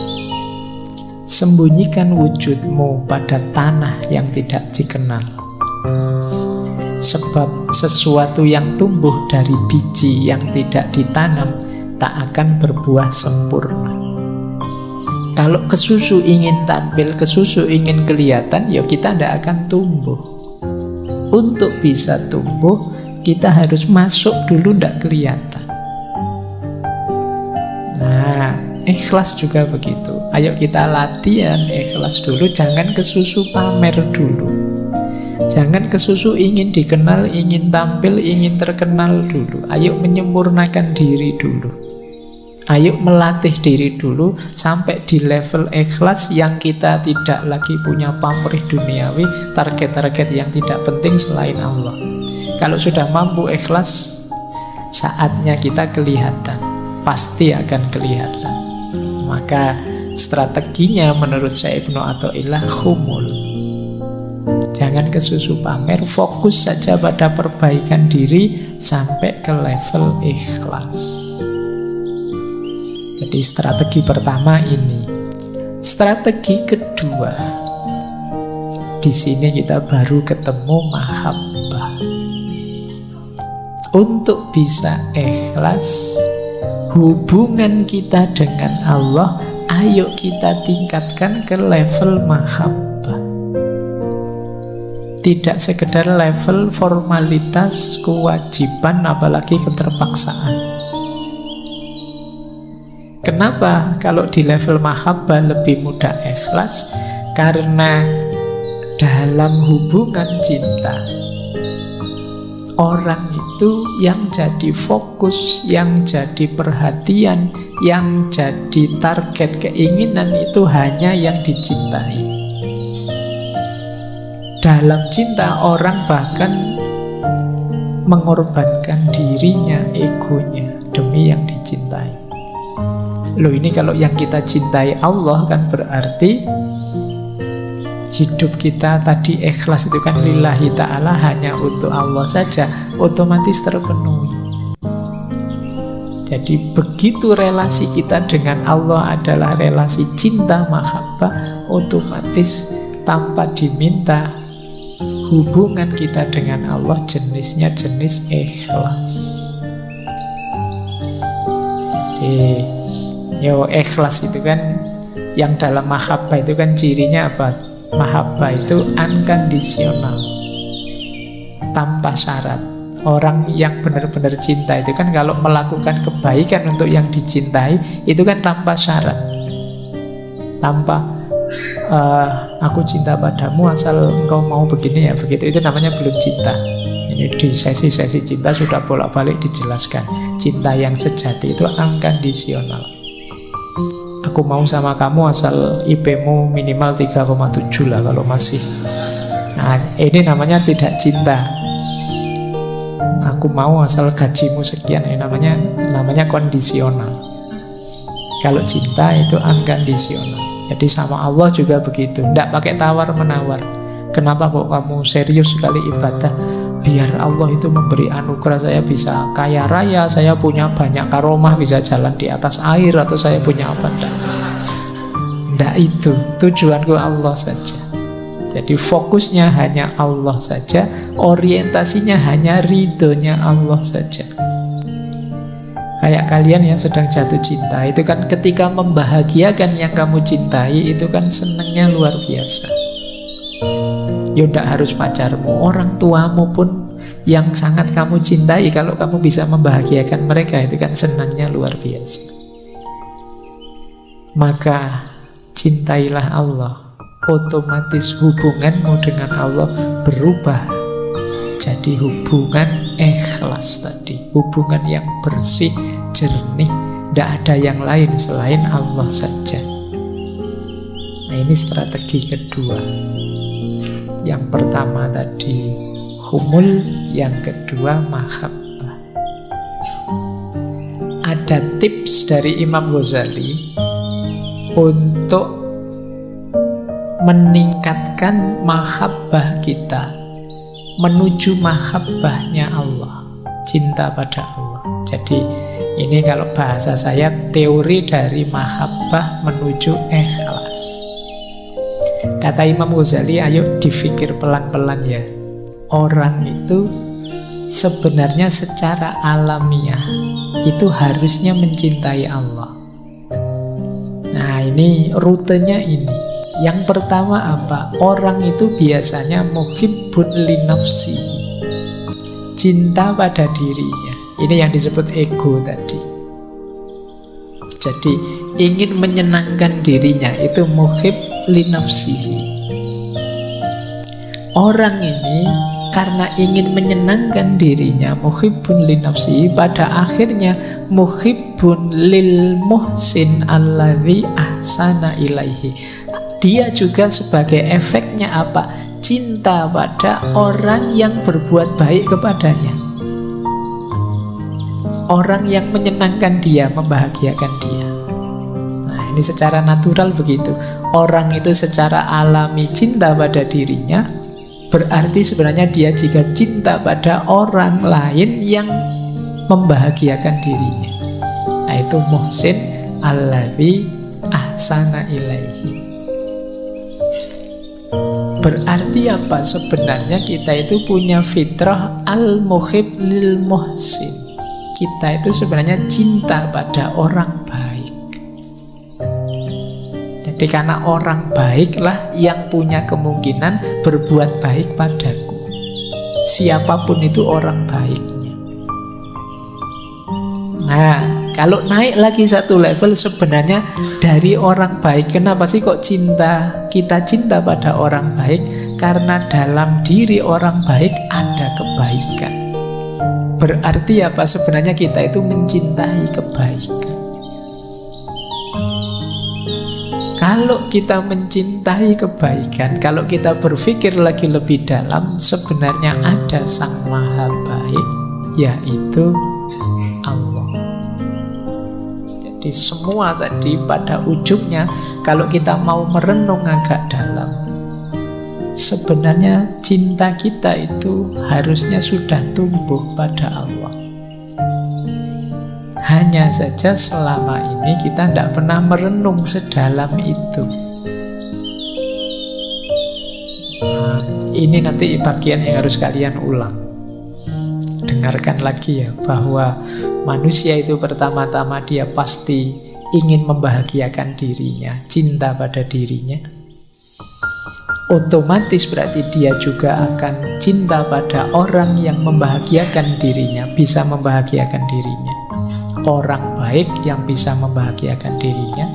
Sembunyikan wujudmu pada tanah yang tidak dikenal, sebab sesuatu yang tumbuh dari biji yang tidak ditanam tak akan berbuah sempurna. Kalau kesusu ingin tampil, kesusu ingin kelihatan, ya kita tidak akan tumbuh. Untuk bisa tumbuh, kita harus masuk dulu, tidak kelihatan. Nah, ikhlas juga begitu. Ayo kita latihan ikhlas dulu, jangan kesusu pamer dulu. Jangan kesusu ingin dikenal, ingin tampil, ingin terkenal dulu. Ayo menyempurnakan diri dulu. Ayo melatih diri dulu sampai di level ikhlas yang kita tidak lagi punya pamrih duniawi, target-target yang tidak penting selain Allah. Kalau sudah mampu ikhlas, saatnya kita kelihatan, pasti akan kelihatan. Maka strateginya menurut saya Ibnu Athaillah khumul. Jangan kesusu pamer, fokus saja pada perbaikan diri sampai ke level ikhlas. Jadi strategi pertama ini. Strategi kedua, di sini kita baru ketemu mahabbah. Untuk bisa ikhlas, hubungan kita dengan Allah, ayo kita tingkatkan ke level mahabbah. Tidak sekedar level formalitas, kewajiban, apalagi keterpaksaan. Kenapa kalau di level mahabbah lebih mudah ikhlas? Karena dalam hubungan cinta, orang itu yang jadi fokus, yang jadi perhatian, yang jadi target keinginan itu hanya yang dicintai. Dalam cinta orang bahkan mengorbankan dirinya, egonya demi yang dicintai. Loh ini kalau yang kita cintai Allah kan berarti hidup kita tadi ikhlas itu kan lillahi ta'ala, hanya untuk Allah saja, otomatis terpenuhi. Jadi begitu relasi kita dengan Allah adalah relasi cinta mahabbah, otomatis tanpa diminta hubungan kita dengan Allah jenisnya jenis ikhlas. Jadi ikhlas itu kan yang dalam mahabbah itu kan cirinya apa? Mahabbah itu unconditional, tanpa syarat. Orang yang benar-benar cinta itu kan kalau melakukan kebaikan untuk yang dicintai itu kan tanpa syarat, tanpa aku cinta padamu asal engkau mau begini ya begitu, itu namanya belum cinta. Ini di sesi-sesi cinta sudah bolak-balik dijelaskan. Cinta yang sejati itu unconditional. Aku mau sama kamu asal IP-mu minimal 3,7 lah kalau masih. Nah, ini namanya tidak cinta. Aku mau asal gajimu sekian, ini namanya kondisional. Kalau cinta itu unconditional. Jadi sama Allah juga begitu, tidak pakai tawar-menawar. Kenapa kok kamu serius sekali ibadah? Biar Allah itu memberi anugerah, saya bisa kaya raya, saya punya banyak karomah, bisa jalan di atas air, atau saya punya apa. Tidak itu, tujuanku Allah saja. Jadi fokusnya hanya Allah saja, orientasinya hanya ridhonya Allah saja. Kayak kalian yang sedang jatuh cinta, itu kan ketika membahagiakan yang kamu cintai, itu kan senangnya luar biasa. Ya tidak harus pacarmu, orang tuamu pun yang sangat kamu cintai, kalau kamu bisa membahagiakan mereka, itu kan senangnya luar biasa. Maka cintailah Allah, otomatis hubunganmu dengan Allah berubah jadi hubungan ikhlas tadi, hubungan yang bersih, jernih, tidak ada yang lain selain Allah saja. Nah, ini strategi kedua. Yang pertama tadi humul, yang kedua mahabbah. Ada tips dari Imam Ghazali untuk meningkatkan mahabbah kita menuju mahabbahnya Allah, cinta pada Allah. Jadi ini kalau bahasa saya teori dari mahabbah menuju ikhlas. Kata Imam Ghazali, ayo dipikir pelan-pelan ya. Orang itu sebenarnya secara alamiah itu harusnya mencintai Allah. Nah, ini rutenya ini. Yang pertama apa? Orang itu biasanya muhibbun li nafsihi, cinta pada dirinya. Ini yang disebut ego tadi. Jadi ingin menyenangkan dirinya, itu muhib li nafsihi. Orang ini karena ingin menyenangkan dirinya, muhibbun li nafsihi, pada akhirnya muhibbun lil muhsin alladzi ahsana ilaihi. Dia juga sebagai efeknya apa? Cinta pada orang yang berbuat baik kepadanya, orang yang menyenangkan dia, membahagiakan dia. Nah, ini secara natural begitu. Orang itu secara alami cinta pada dirinya, berarti sebenarnya dia juga cinta pada orang lain yang membahagiakan dirinya. Nah, itu muhsin alladzi ahsana ilaihi. Berarti apa? Sebenarnya kita itu punya fitrah al-muhib lil muhsin. Kita itu sebenarnya cinta pada orang baik. Jadi karena orang baiklah yang punya kemungkinan berbuat baik padaku. Siapapun itu orang baiknya. Nah, kalau naik lagi satu level, sebenarnya dari orang baik. Kenapa sih kok kita cinta pada orang baik? Karena dalam diri orang baik ada kebaikan. Berarti apa? Sebenarnya kita itu mencintai kebaikan. Kalau kita mencintai kebaikan, kalau kita berpikir lagi lebih dalam, sebenarnya ada Sang Maha Baik, yaitu Allah. Jadi semua tadi pada ujungnya, kalau kita mau merenung agak dalam, sebenarnya cinta kita itu harusnya sudah tumbuh pada Allah. Hanya saja selama ini kita tidak pernah merenung sedalam itu. Nah, ini nanti bagian yang harus kalian ulang. Dengarkan lagi ya, bahwa manusia itu pertama-tama dia pasti ingin membahagiakan dirinya, cinta pada dirinya. Otomatis berarti dia juga akan cinta pada orang yang membahagiakan dirinya, bisa membahagiakan dirinya. Orang baik yang bisa membahagiakan dirinya.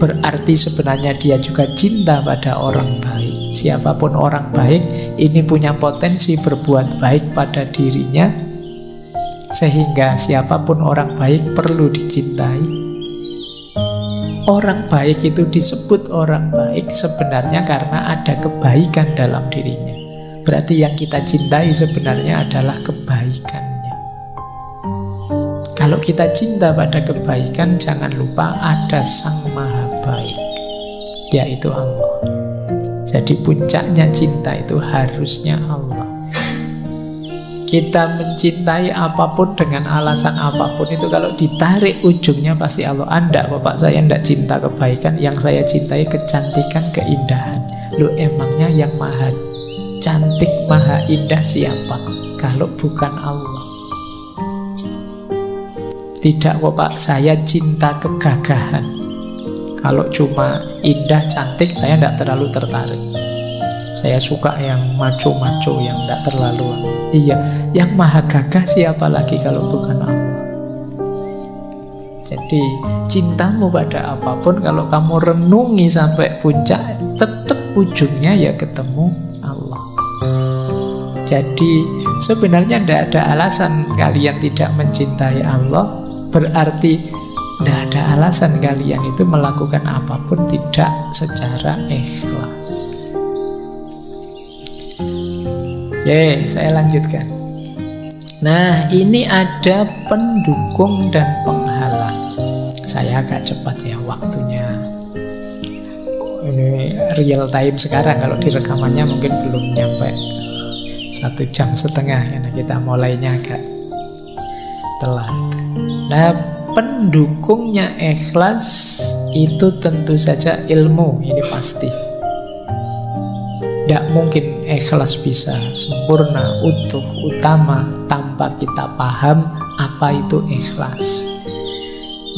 berarti sebenarnya dia juga cinta pada orang baik. Siapapun orang baik, ini punya potensi berbuat baik pada dirinya, sehingga siapapun orang baik perlu dicintai. Orang baik itu disebut orang baik sebenarnya karena ada kebaikan dalam dirinya. Berarti yang kita cintai sebenarnya adalah kebaikannya. Kalau kita cinta pada kebaikan, jangan lupa ada Sang Maha Baik, yaitu Allah. Jadi puncaknya cinta itu harusnya Allah. Kita mencintai apapun dengan alasan apapun itu, kalau ditarik ujungnya pasti Allah. Anda, Bapak, saya tidak cinta kebaikan, yang saya cintai kecantikan, keindahan. Loh, emangnya yang maha cantik, maha indah siapa kalau bukan Allah? Tidak kok Pak, saya cinta kegagahan. Kalau cuma indah, cantik, saya tidak terlalu tertarik. Saya suka yang maco-maco, yang tidak terlalu. Iya, yang maha gagah siapa lagi kalau bukan Allah? Jadi cintamu pada apapun, kalau kamu renungi sampai puncak, tetap ujungnya ya ketemu Allah. Jadi sebenarnya tidak ada alasan kalian tidak mencintai Allah. Berarti tidak ada alasan kalian itu melakukan apapun tidak secara ikhlas. Oke, saya lanjutkan. Nah, ini ada pendukung dan penghalang. Saya agak cepat ya waktunya. Ini real time sekarang, kalau direkamannya mungkin belum nyampe 1,5 jam karena kita mulainya agak telat. Nah, pendukungnya ikhlas itu tentu saja ilmu, ini pasti. Tidak mungkin ikhlas bisa sempurna, utuh, utama tanpa kita paham apa itu ikhlas.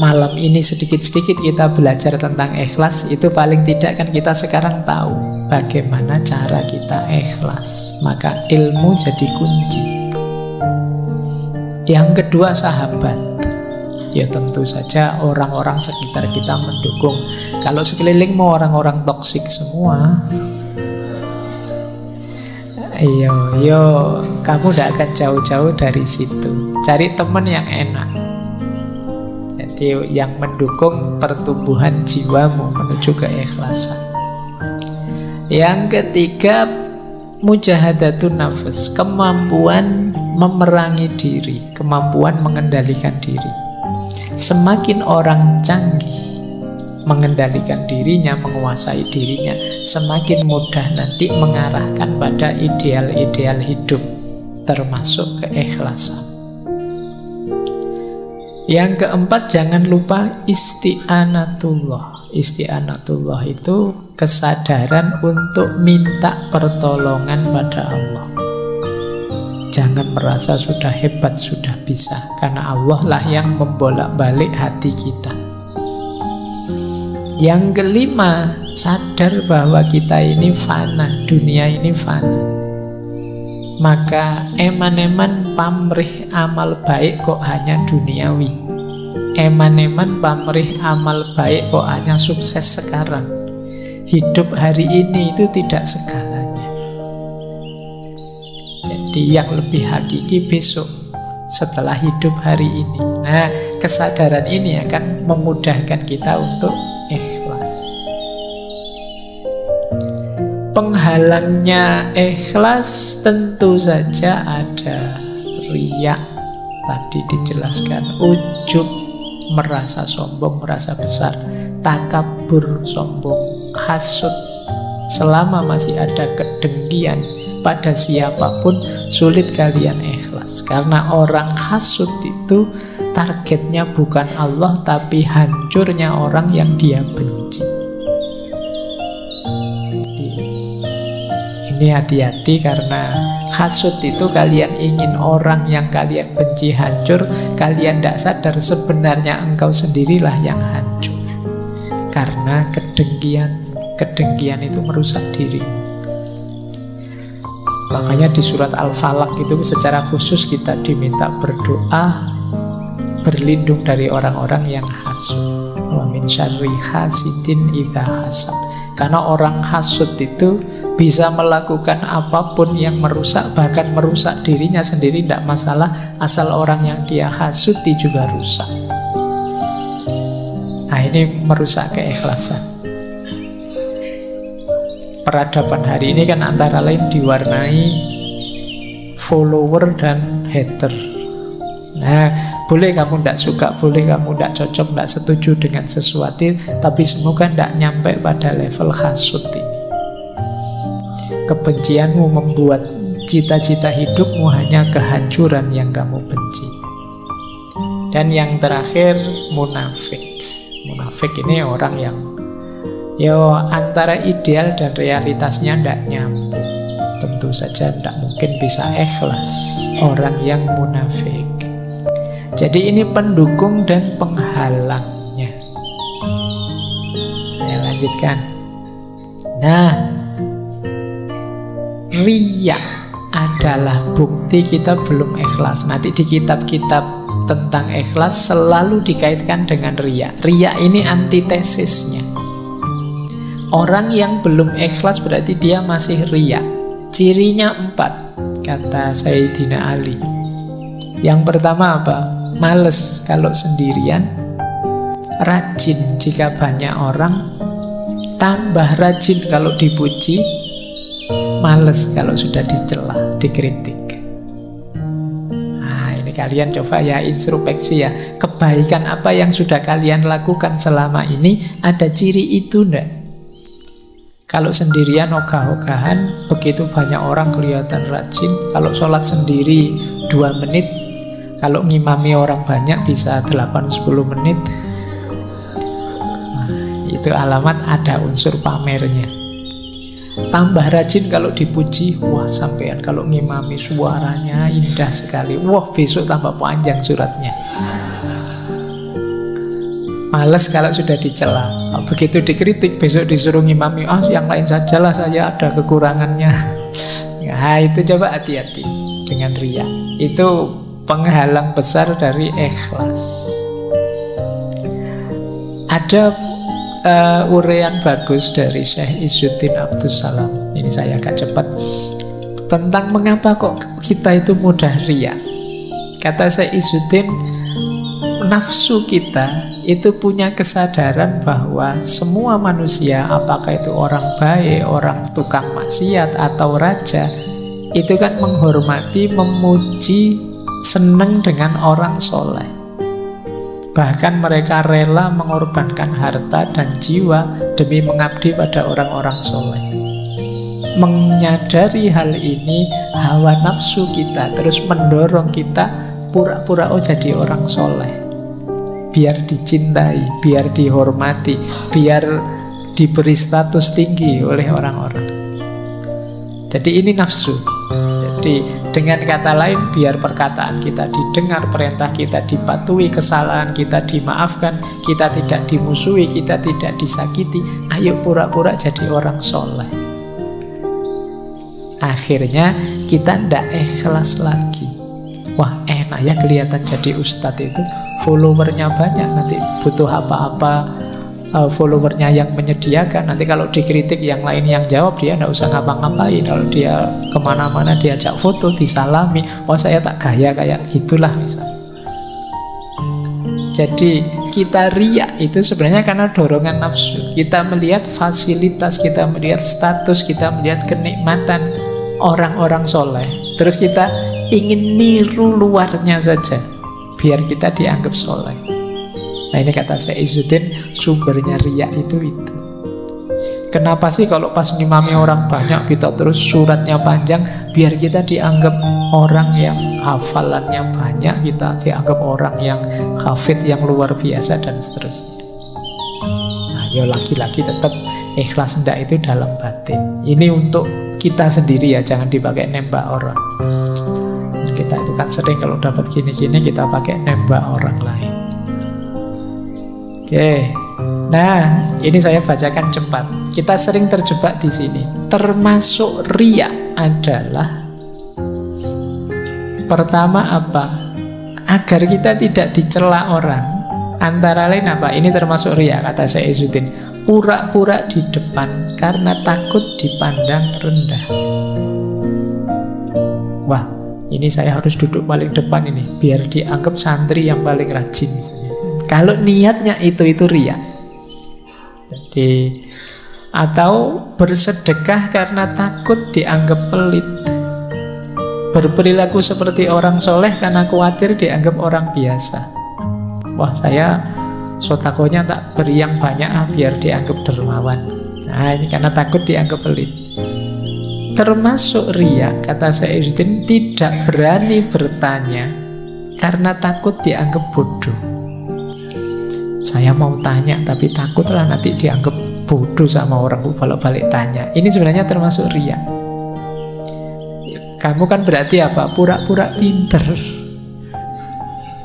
Malam ini sedikit-sedikit kita belajar tentang ikhlas, itu paling tidak kan kita sekarang tahu bagaimana cara kita ikhlas. Maka ilmu jadi kunci. Yang kedua, sahabat. Ya tentu saja orang-orang sekitar kita mendukung. Kalau sekelilingmu orang-orang toksik semua, yo, kamu tidak akan jauh-jauh dari situ. Cari teman yang enak. Jadi yang mendukung pertumbuhan jiwamu menuju keikhlasan. Yang ketiga, mujahadatun nafas, kemampuan memerangi diri, kemampuan mengendalikan diri. Semakin orang canggih mengendalikan dirinya, menguasai dirinya, semakin mudah nanti mengarahkan pada ideal-ideal hidup, termasuk keikhlasan. Yang keempat, jangan lupa isti'anatullah. Isti'anatullah itu kesadaran untuk minta pertolongan pada Allah. Jangan merasa sudah hebat, sudah bisa, karena Allah lah yang membolak-balik hati kita. Yang kelima, sadar bahwa kita ini fana, dunia ini fana. Maka eman-eman pamrih amal baik kok hanya duniawi. Eman-eman pamrih amal baik kok hanya sukses sekarang. Hidup hari ini itu tidak segalanya. Jadi yang lebih hakiki besok, setelah hidup hari ini. Nah, kesadaran ini akan memudahkan kita untuk ikhlas. Penghalangnya ikhlas tentu saja ada riya. Tadi dijelaskan, ujub, merasa sombong, merasa besar, takabur, sombong, hasud. Selama masih ada kedengkian pada siapapun, sulit kalian ikhlas. Karena orang hasud itu targetnya bukan Allah, tapi hancurnya orang yang dia benci. Ini hati-hati, karena hasud itu kalian ingin orang yang kalian benci hancur. Kalian tidak sadar sebenarnya engkau sendirilah yang hancur. Karena kedengkian itu merusak diri. Makanya di surat Al-Falaq itu secara khusus kita diminta berdoa berlindung dari orang-orang yang hasud. Wa min syarri hasidin idza hasad. Karena orang hasud itu bisa melakukan apapun yang merusak, bahkan merusak dirinya sendiri tidak masalah, asal orang yang dia hasuti juga rusak. Nah, ini merusak keikhlasan. Peradaban hari ini kan antara lain diwarnai follower dan hater. Nah, boleh kamu tidak suka, boleh kamu tidak cocok, tidak setuju dengan sesuatu, tapi semoga tidak nyampe pada level hasud ini. Kebencianmu membuat cita-cita hidupmu hanya kehancuran yang kamu benci. Dan yang terakhir, munafik. Munafik ini orang yang antara ideal dan realitasnya tidak nyambung. Tentu saja tidak mungkin bisa ikhlas orang yang munafik. Jadi ini pendukung dan penghalangnya. Saya lanjutkan. Nah, riya adalah bukti kita belum ikhlas. Nanti di kitab-kitab tentang ikhlas selalu dikaitkan dengan riya. Riya ini antitesisnya. Orang yang belum ikhlas berarti dia masih riya. Cirinya 4, kata Sayyidina Ali. Yang pertama apa? Males kalau sendirian, rajin jika banyak orang, tambah rajin kalau dipuji, males kalau sudah dicela, dikritik. Nah, ini kalian coba ya introspeksi ya. Kebaikan apa yang sudah kalian lakukan selama ini, ada ciri itu enggak? Kalau sendirian ogah-ogahan, begitu banyak orang kelihatan rajin. Kalau sholat sendiri 2 menit, kalau ngimami orang banyak bisa 8-10 menit. Nah, itu alamat ada unsur pamernya. Tambah rajin kalau dipuji, wah sampean kalau ngimami suaranya indah sekali, wah besok tambah panjang suratnya. Males kalau sudah dicela. Begitu dikritik, besok disuruh ngimami, yang lain sajalah, saya ada kekurangannya. Ya, itu coba hati-hati dengan riya. Itu penghalang besar dari ikhlas. Ada uraian bagus dari Syekh Izzuddin Abdussalam. Ini saya agak cepat. Tentang mengapa kok kita itu mudah riya. Kata Syekh Izzuddin, nafsu kita itu punya kesadaran bahwa semua manusia, apakah itu orang baik, orang tukang maksiat, atau raja, itu kan menghormati, memuji, senang dengan orang soleh. Bahkan mereka rela mengorbankan harta dan jiwa demi mengabdi pada orang-orang soleh. Menyadari hal ini, hawa nafsu kita terus mendorong kita pura-pura jadi orang soleh, biar dicintai, biar dihormati, biar diberi status tinggi oleh orang-orang. Jadi ini nafsu. Jadi dengan kata lain, biar perkataan kita didengar, perintah kita dipatuhi, kesalahan kita dimaafkan, kita tidak dimusuhi, kita tidak disakiti, ayo pura-pura jadi orang soleh. Akhirnya kita tidak ikhlas lagi. Wah enak ya kelihatan jadi ustadz itu, followernya banyak, nanti butuh apa-apa followernya yang menyediakan. Nanti kalau dikritik yang lain yang jawab, dia tidak usah ngapa-ngapain. Kalau dia kemana-mana diajak foto, disalami, wah saya tak gaya kayak gitulah misal. Jadi kita riya itu sebenarnya karena dorongan nafsu. Kita melihat fasilitas, kita melihat status, kita melihat kenikmatan orang-orang soleh, terus kita ingin niru luarnya saja biar kita dianggap soleh. Nah ini kata Syekh Izzuddin, sumbernya riya itu. Kenapa sih kalau pas ngimami orang banyak kita terus suratnya panjang, biar kita dianggap orang yang hafalannya banyak, kita dianggap orang yang hafid yang luar biasa dan seterusnya. Nah ya laki-laki tetap ikhlas hendak itu dalam batin. Ini untuk kita sendiri ya, jangan dipakai nembak orang. Kita itu kan sering kalau dapat gini-gini kita pakai nembak orang lain. Oke, nah ini saya bacakan cepat. Kita sering terjebak di sini. Termasuk riya adalah pertama apa? Agar kita tidak dicela orang, Antara lain apa? Ini termasuk riya, kata Syekh Izzuddin. Pura-pura di depan karena takut dipandang rendah. Wah, ini saya harus duduk paling depan ini, biar dianggap santri yang paling rajin misalnya. Kalau niatnya itu riya. Jadi, atau bersedekah karena takut dianggap pelit. Berperilaku seperti orang soleh karena khawatir dianggap orang biasa. Wah, saya sotakonya tak beri yang banyak biar dianggap dermawan. Nah, ini karena takut dianggap pelit. Termasuk riya, kata Syekh Izzuddin, tidak berani bertanya karena takut dianggap bodoh. Saya mau tanya tapi takutlah nanti dianggap bodoh sama orang bolak-balik tanya. Ini sebenarnya termasuk riya. Kamu kan berarti apa? Pura-pura pinter.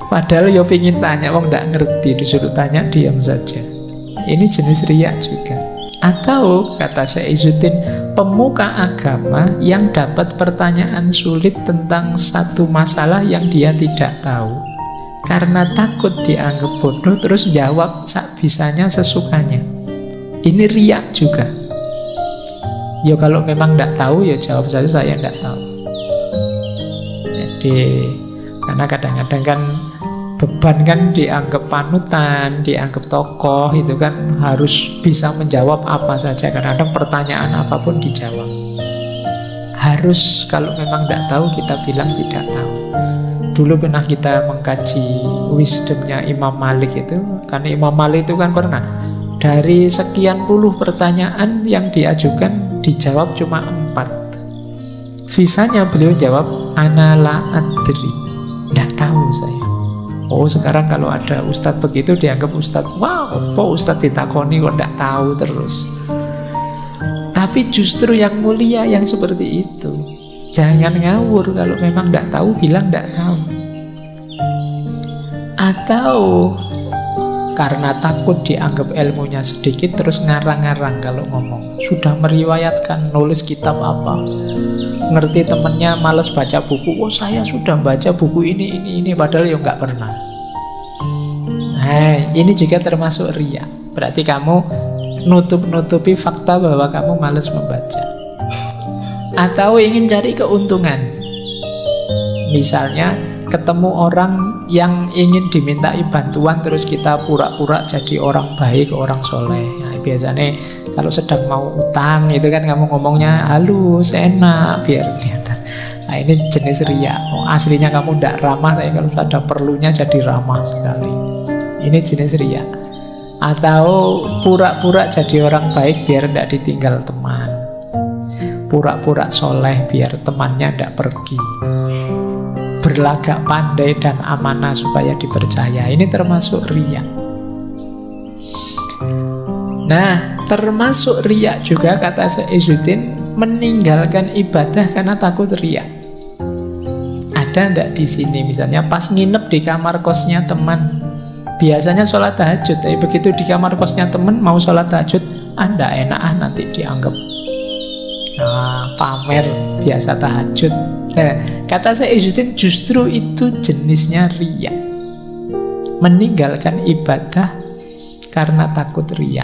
Padahal yo pingin tanya, wong nggak ngerti, disuruh tanya diam saja. Ini jenis riya juga. Atau kata Syekh Izzuddin, pemuka agama yang dapat pertanyaan sulit tentang satu masalah yang dia tidak tahu, karena takut dianggap bodoh terus jawab sak bisanya sesukanya. Ini riya juga. Yo kalau memang nggak tahu ya jawab saja saya nggak tahu. Jadi karena kadang-kadang kan beban kan dianggap panutan, dianggap tokoh, itu kan harus bisa menjawab apa saja. Kadang-kadang pertanyaan apapun dijawab. Harus kalau memang tidak tahu kita bilang tidak tahu. Dulu pernah kita mengkaji wisdomnya Imam Malik itu, karena Imam Malik itu kan pernah dari sekian puluh pertanyaan yang diajukan dijawab cuma 4. Sisanya beliau jawab ana la adri, tidak tahu saya. Oh, sekarang kalau ada ustadz begitu dianggap ustadz, wow, kok ustadz ditakoni kok tidak tahu terus. Tapi justru yang mulia yang seperti itu. Jangan ngawur, kalau memang tidak tahu bilang tidak tahu. Atau karena takut dianggap ilmunya sedikit terus ngarang-ngarang kalau ngomong. Sudah meriwayatkan, nulis kitab apa, ngerti temennya males baca buku, oh saya sudah baca buku ini, padahal ya nggak pernah. Nah, ini juga termasuk riya. Berarti kamu nutup-nutupi fakta bahwa kamu males membaca. Atau ingin cari keuntungan. Misalnya ketemu orang yang ingin dimintai bantuan, terus kita pura-pura jadi orang baik, orang soleh. Nah, biasanya kalau sedang mau utang itu kan kamu ngomongnya halus, enak, biar kelihatan. Nah, ini jenis riya. Oh, aslinya kamu tidak ramah, tapi kalau ada perlunya jadi ramah sekali. Ini jenis riya. Atau pura-pura jadi orang baik biar tidak ditinggal teman. Pura-pura soleh biar temannya tidak pergi. Berlagak pandai dan amanah supaya dipercaya. Ini termasuk riya. Nah, termasuk riya juga kata Syekh Izzuddin, meninggalkan ibadah karena takut riya. Ada ndak di sini misalnya pas nginep di kamar kosnya teman, biasanya sholat tahajud, tapi begitu di kamar kosnya teman mau sholat tahajud, anda enak nanti dianggap pamer biasa tahajud. Nah, kata Syekh Izzuddin justru itu jenisnya riya. Meninggalkan ibadah karena takut riya.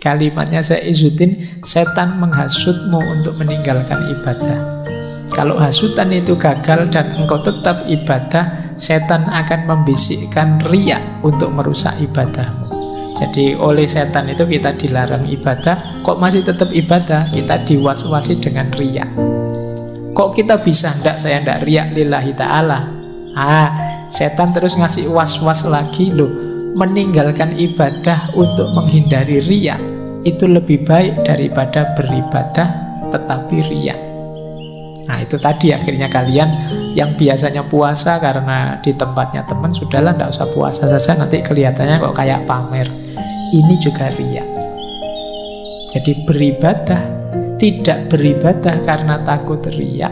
Kalimatnya Syekh Izzuddin, setan menghasutmu untuk meninggalkan ibadah. Kalau hasutan itu gagal dan engkau tetap ibadah, setan akan membisikkan riya untuk merusak ibadahmu. Jadi oleh setan itu kita dilarang ibadah, kok masih tetap ibadah, kita diwas-wasi dengan riya. Kok kita bisa? Ndak, saya ndak riya lillahi ta'ala. Setan terus ngasih was-was lagi loh. Meninggalkan ibadah untuk menghindari riya itu lebih baik daripada beribadah tetapi riya. Nah, itu tadi akhirnya kalian yang biasanya puasa karena di tempatnya teman, sudahlah ndak usah puasa saja, nanti kelihatannya kok kayak pamer. Ini juga riya. Jadi beribadah, tidak beribadah karena takut riya,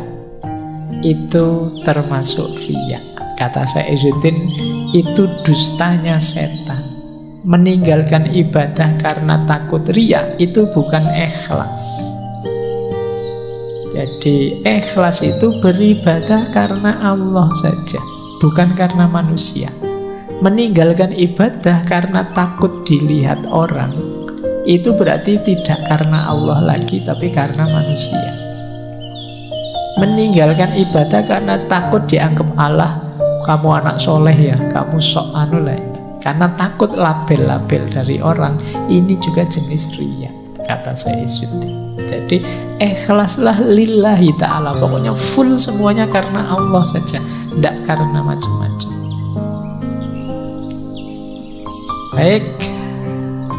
itu termasuk riya. Kata Syekh Izzuddin, itu dustanya setan. Meninggalkan ibadah karena takut riya itu bukan ikhlas. Jadi ikhlas itu beribadah karena Allah saja, bukan karena manusia. meninggalkan ibadah karena takut dilihat orang, itu berarti tidak karena Allah lagi, tapi karena manusia. Meninggalkan ibadah karena takut dianggap Allah, kamu anak soleh ya, kamu sok anu lah, karena takut label-label dari orang, ini juga jenis riya, kata Sayyidina. Jadi ikhlaslah lillahi ta'ala, pokoknya full semuanya karena Allah saja, tidak karena macam-macam. Baik,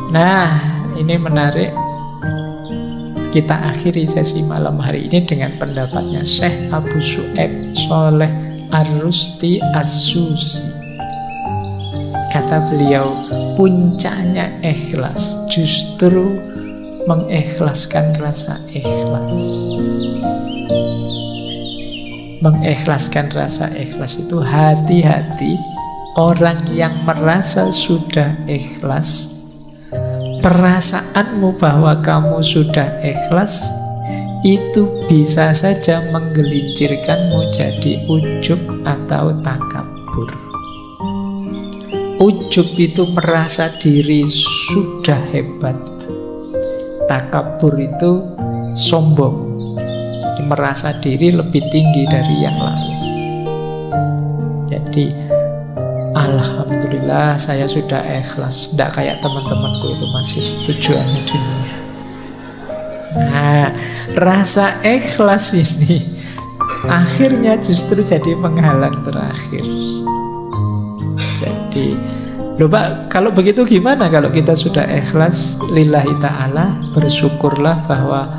nah ini menarik. Kita akhiri sesi malam hari ini dengan pendapatnya Syekh Abu Syu'aib Sholeh Ar-Rusti As-Susi. Kata beliau, puncaknya ikhlas justru mengikhlaskan rasa ikhlas. Mengikhlaskan rasa ikhlas itu hati-hati orang yang merasa sudah ikhlas. Perasaanmu bahwa kamu sudah ikhlas itu bisa saja menggelincirkanmu jadi ujub atau takabur. Ujub itu merasa diri sudah hebat. Takabur itu sombong, jadi merasa diri lebih tinggi dari yang lain. Jadi alhamdulillah saya sudah ikhlas, tidak kayak teman-temanku itu masih tujuannya dunia. Nah, rasa ikhlas ini akhirnya justru jadi penghalang terakhir. Jadi Pak, kalau begitu gimana kalau kita sudah ikhlas lillahi ta'ala, bersyukurlah bahwa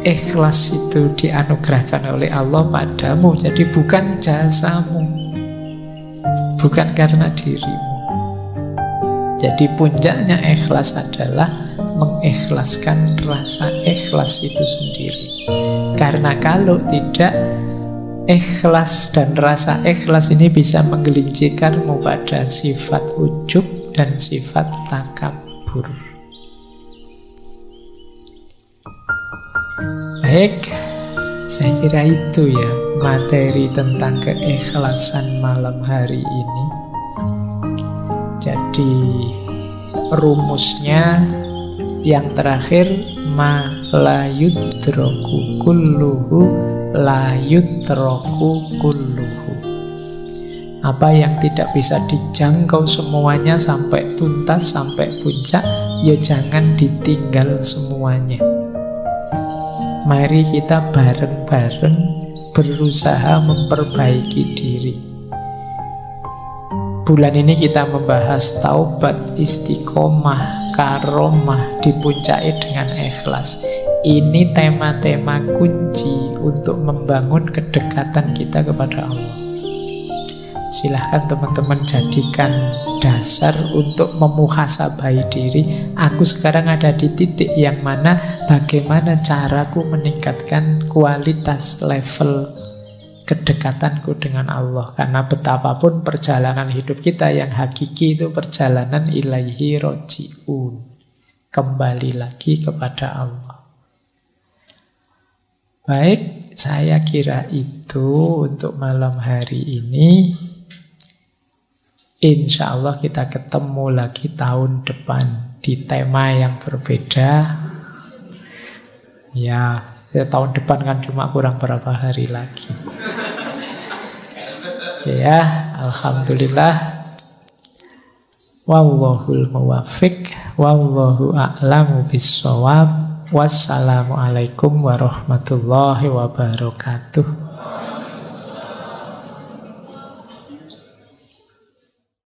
ikhlas itu dianugerahkan oleh Allah padamu. Jadi bukan jasamu, bukan karena dirimu. Jadi puncaknya ikhlas adalah mengikhlaskan rasa ikhlas itu sendiri. Karena kalau tidak, ikhlas dan rasa ikhlas ini bisa menggelincirkanmu pada sifat ujub dan sifat takabur. Baik, saya kira itu ya materi tentang keikhlasan malam hari ini. Jadi rumusnya yang terakhir, ma la yudroku kulluhu la yutroku kulluhu. Apa yang tidak bisa dijangkau semuanya sampai tuntas, sampai puncak, ya jangan ditinggal semuanya. Mari kita bareng-bareng berusaha memperbaiki diri. Bulan ini kita membahas taubat, istiqomah, karomah, dipuncai dengan ikhlas. Ini tema-tema kunci untuk membangun kedekatan kita kepada Allah. Silahkan teman-teman jadikan dasar untuk memuhasabai diri. Aku sekarang ada di titik yang mana, bagaimana caraku meningkatkan kualitas level kedekatanku dengan Allah. Karena betapapun perjalanan hidup kita yang hakiki itu perjalanan ilaihi roji'un, kembali lagi kepada Allah. Baik, saya kira itu untuk malam hari ini. Insya Allah kita ketemu lagi tahun depan di tema yang berbeda. Ya tahun depan kan cuma kurang berapa hari lagi. Oke ya, alhamdulillah. Wallahul muwaffiq, wallahu a'lamu bissawab. Wassalamualaikum warahmatullahi wabarakatuh.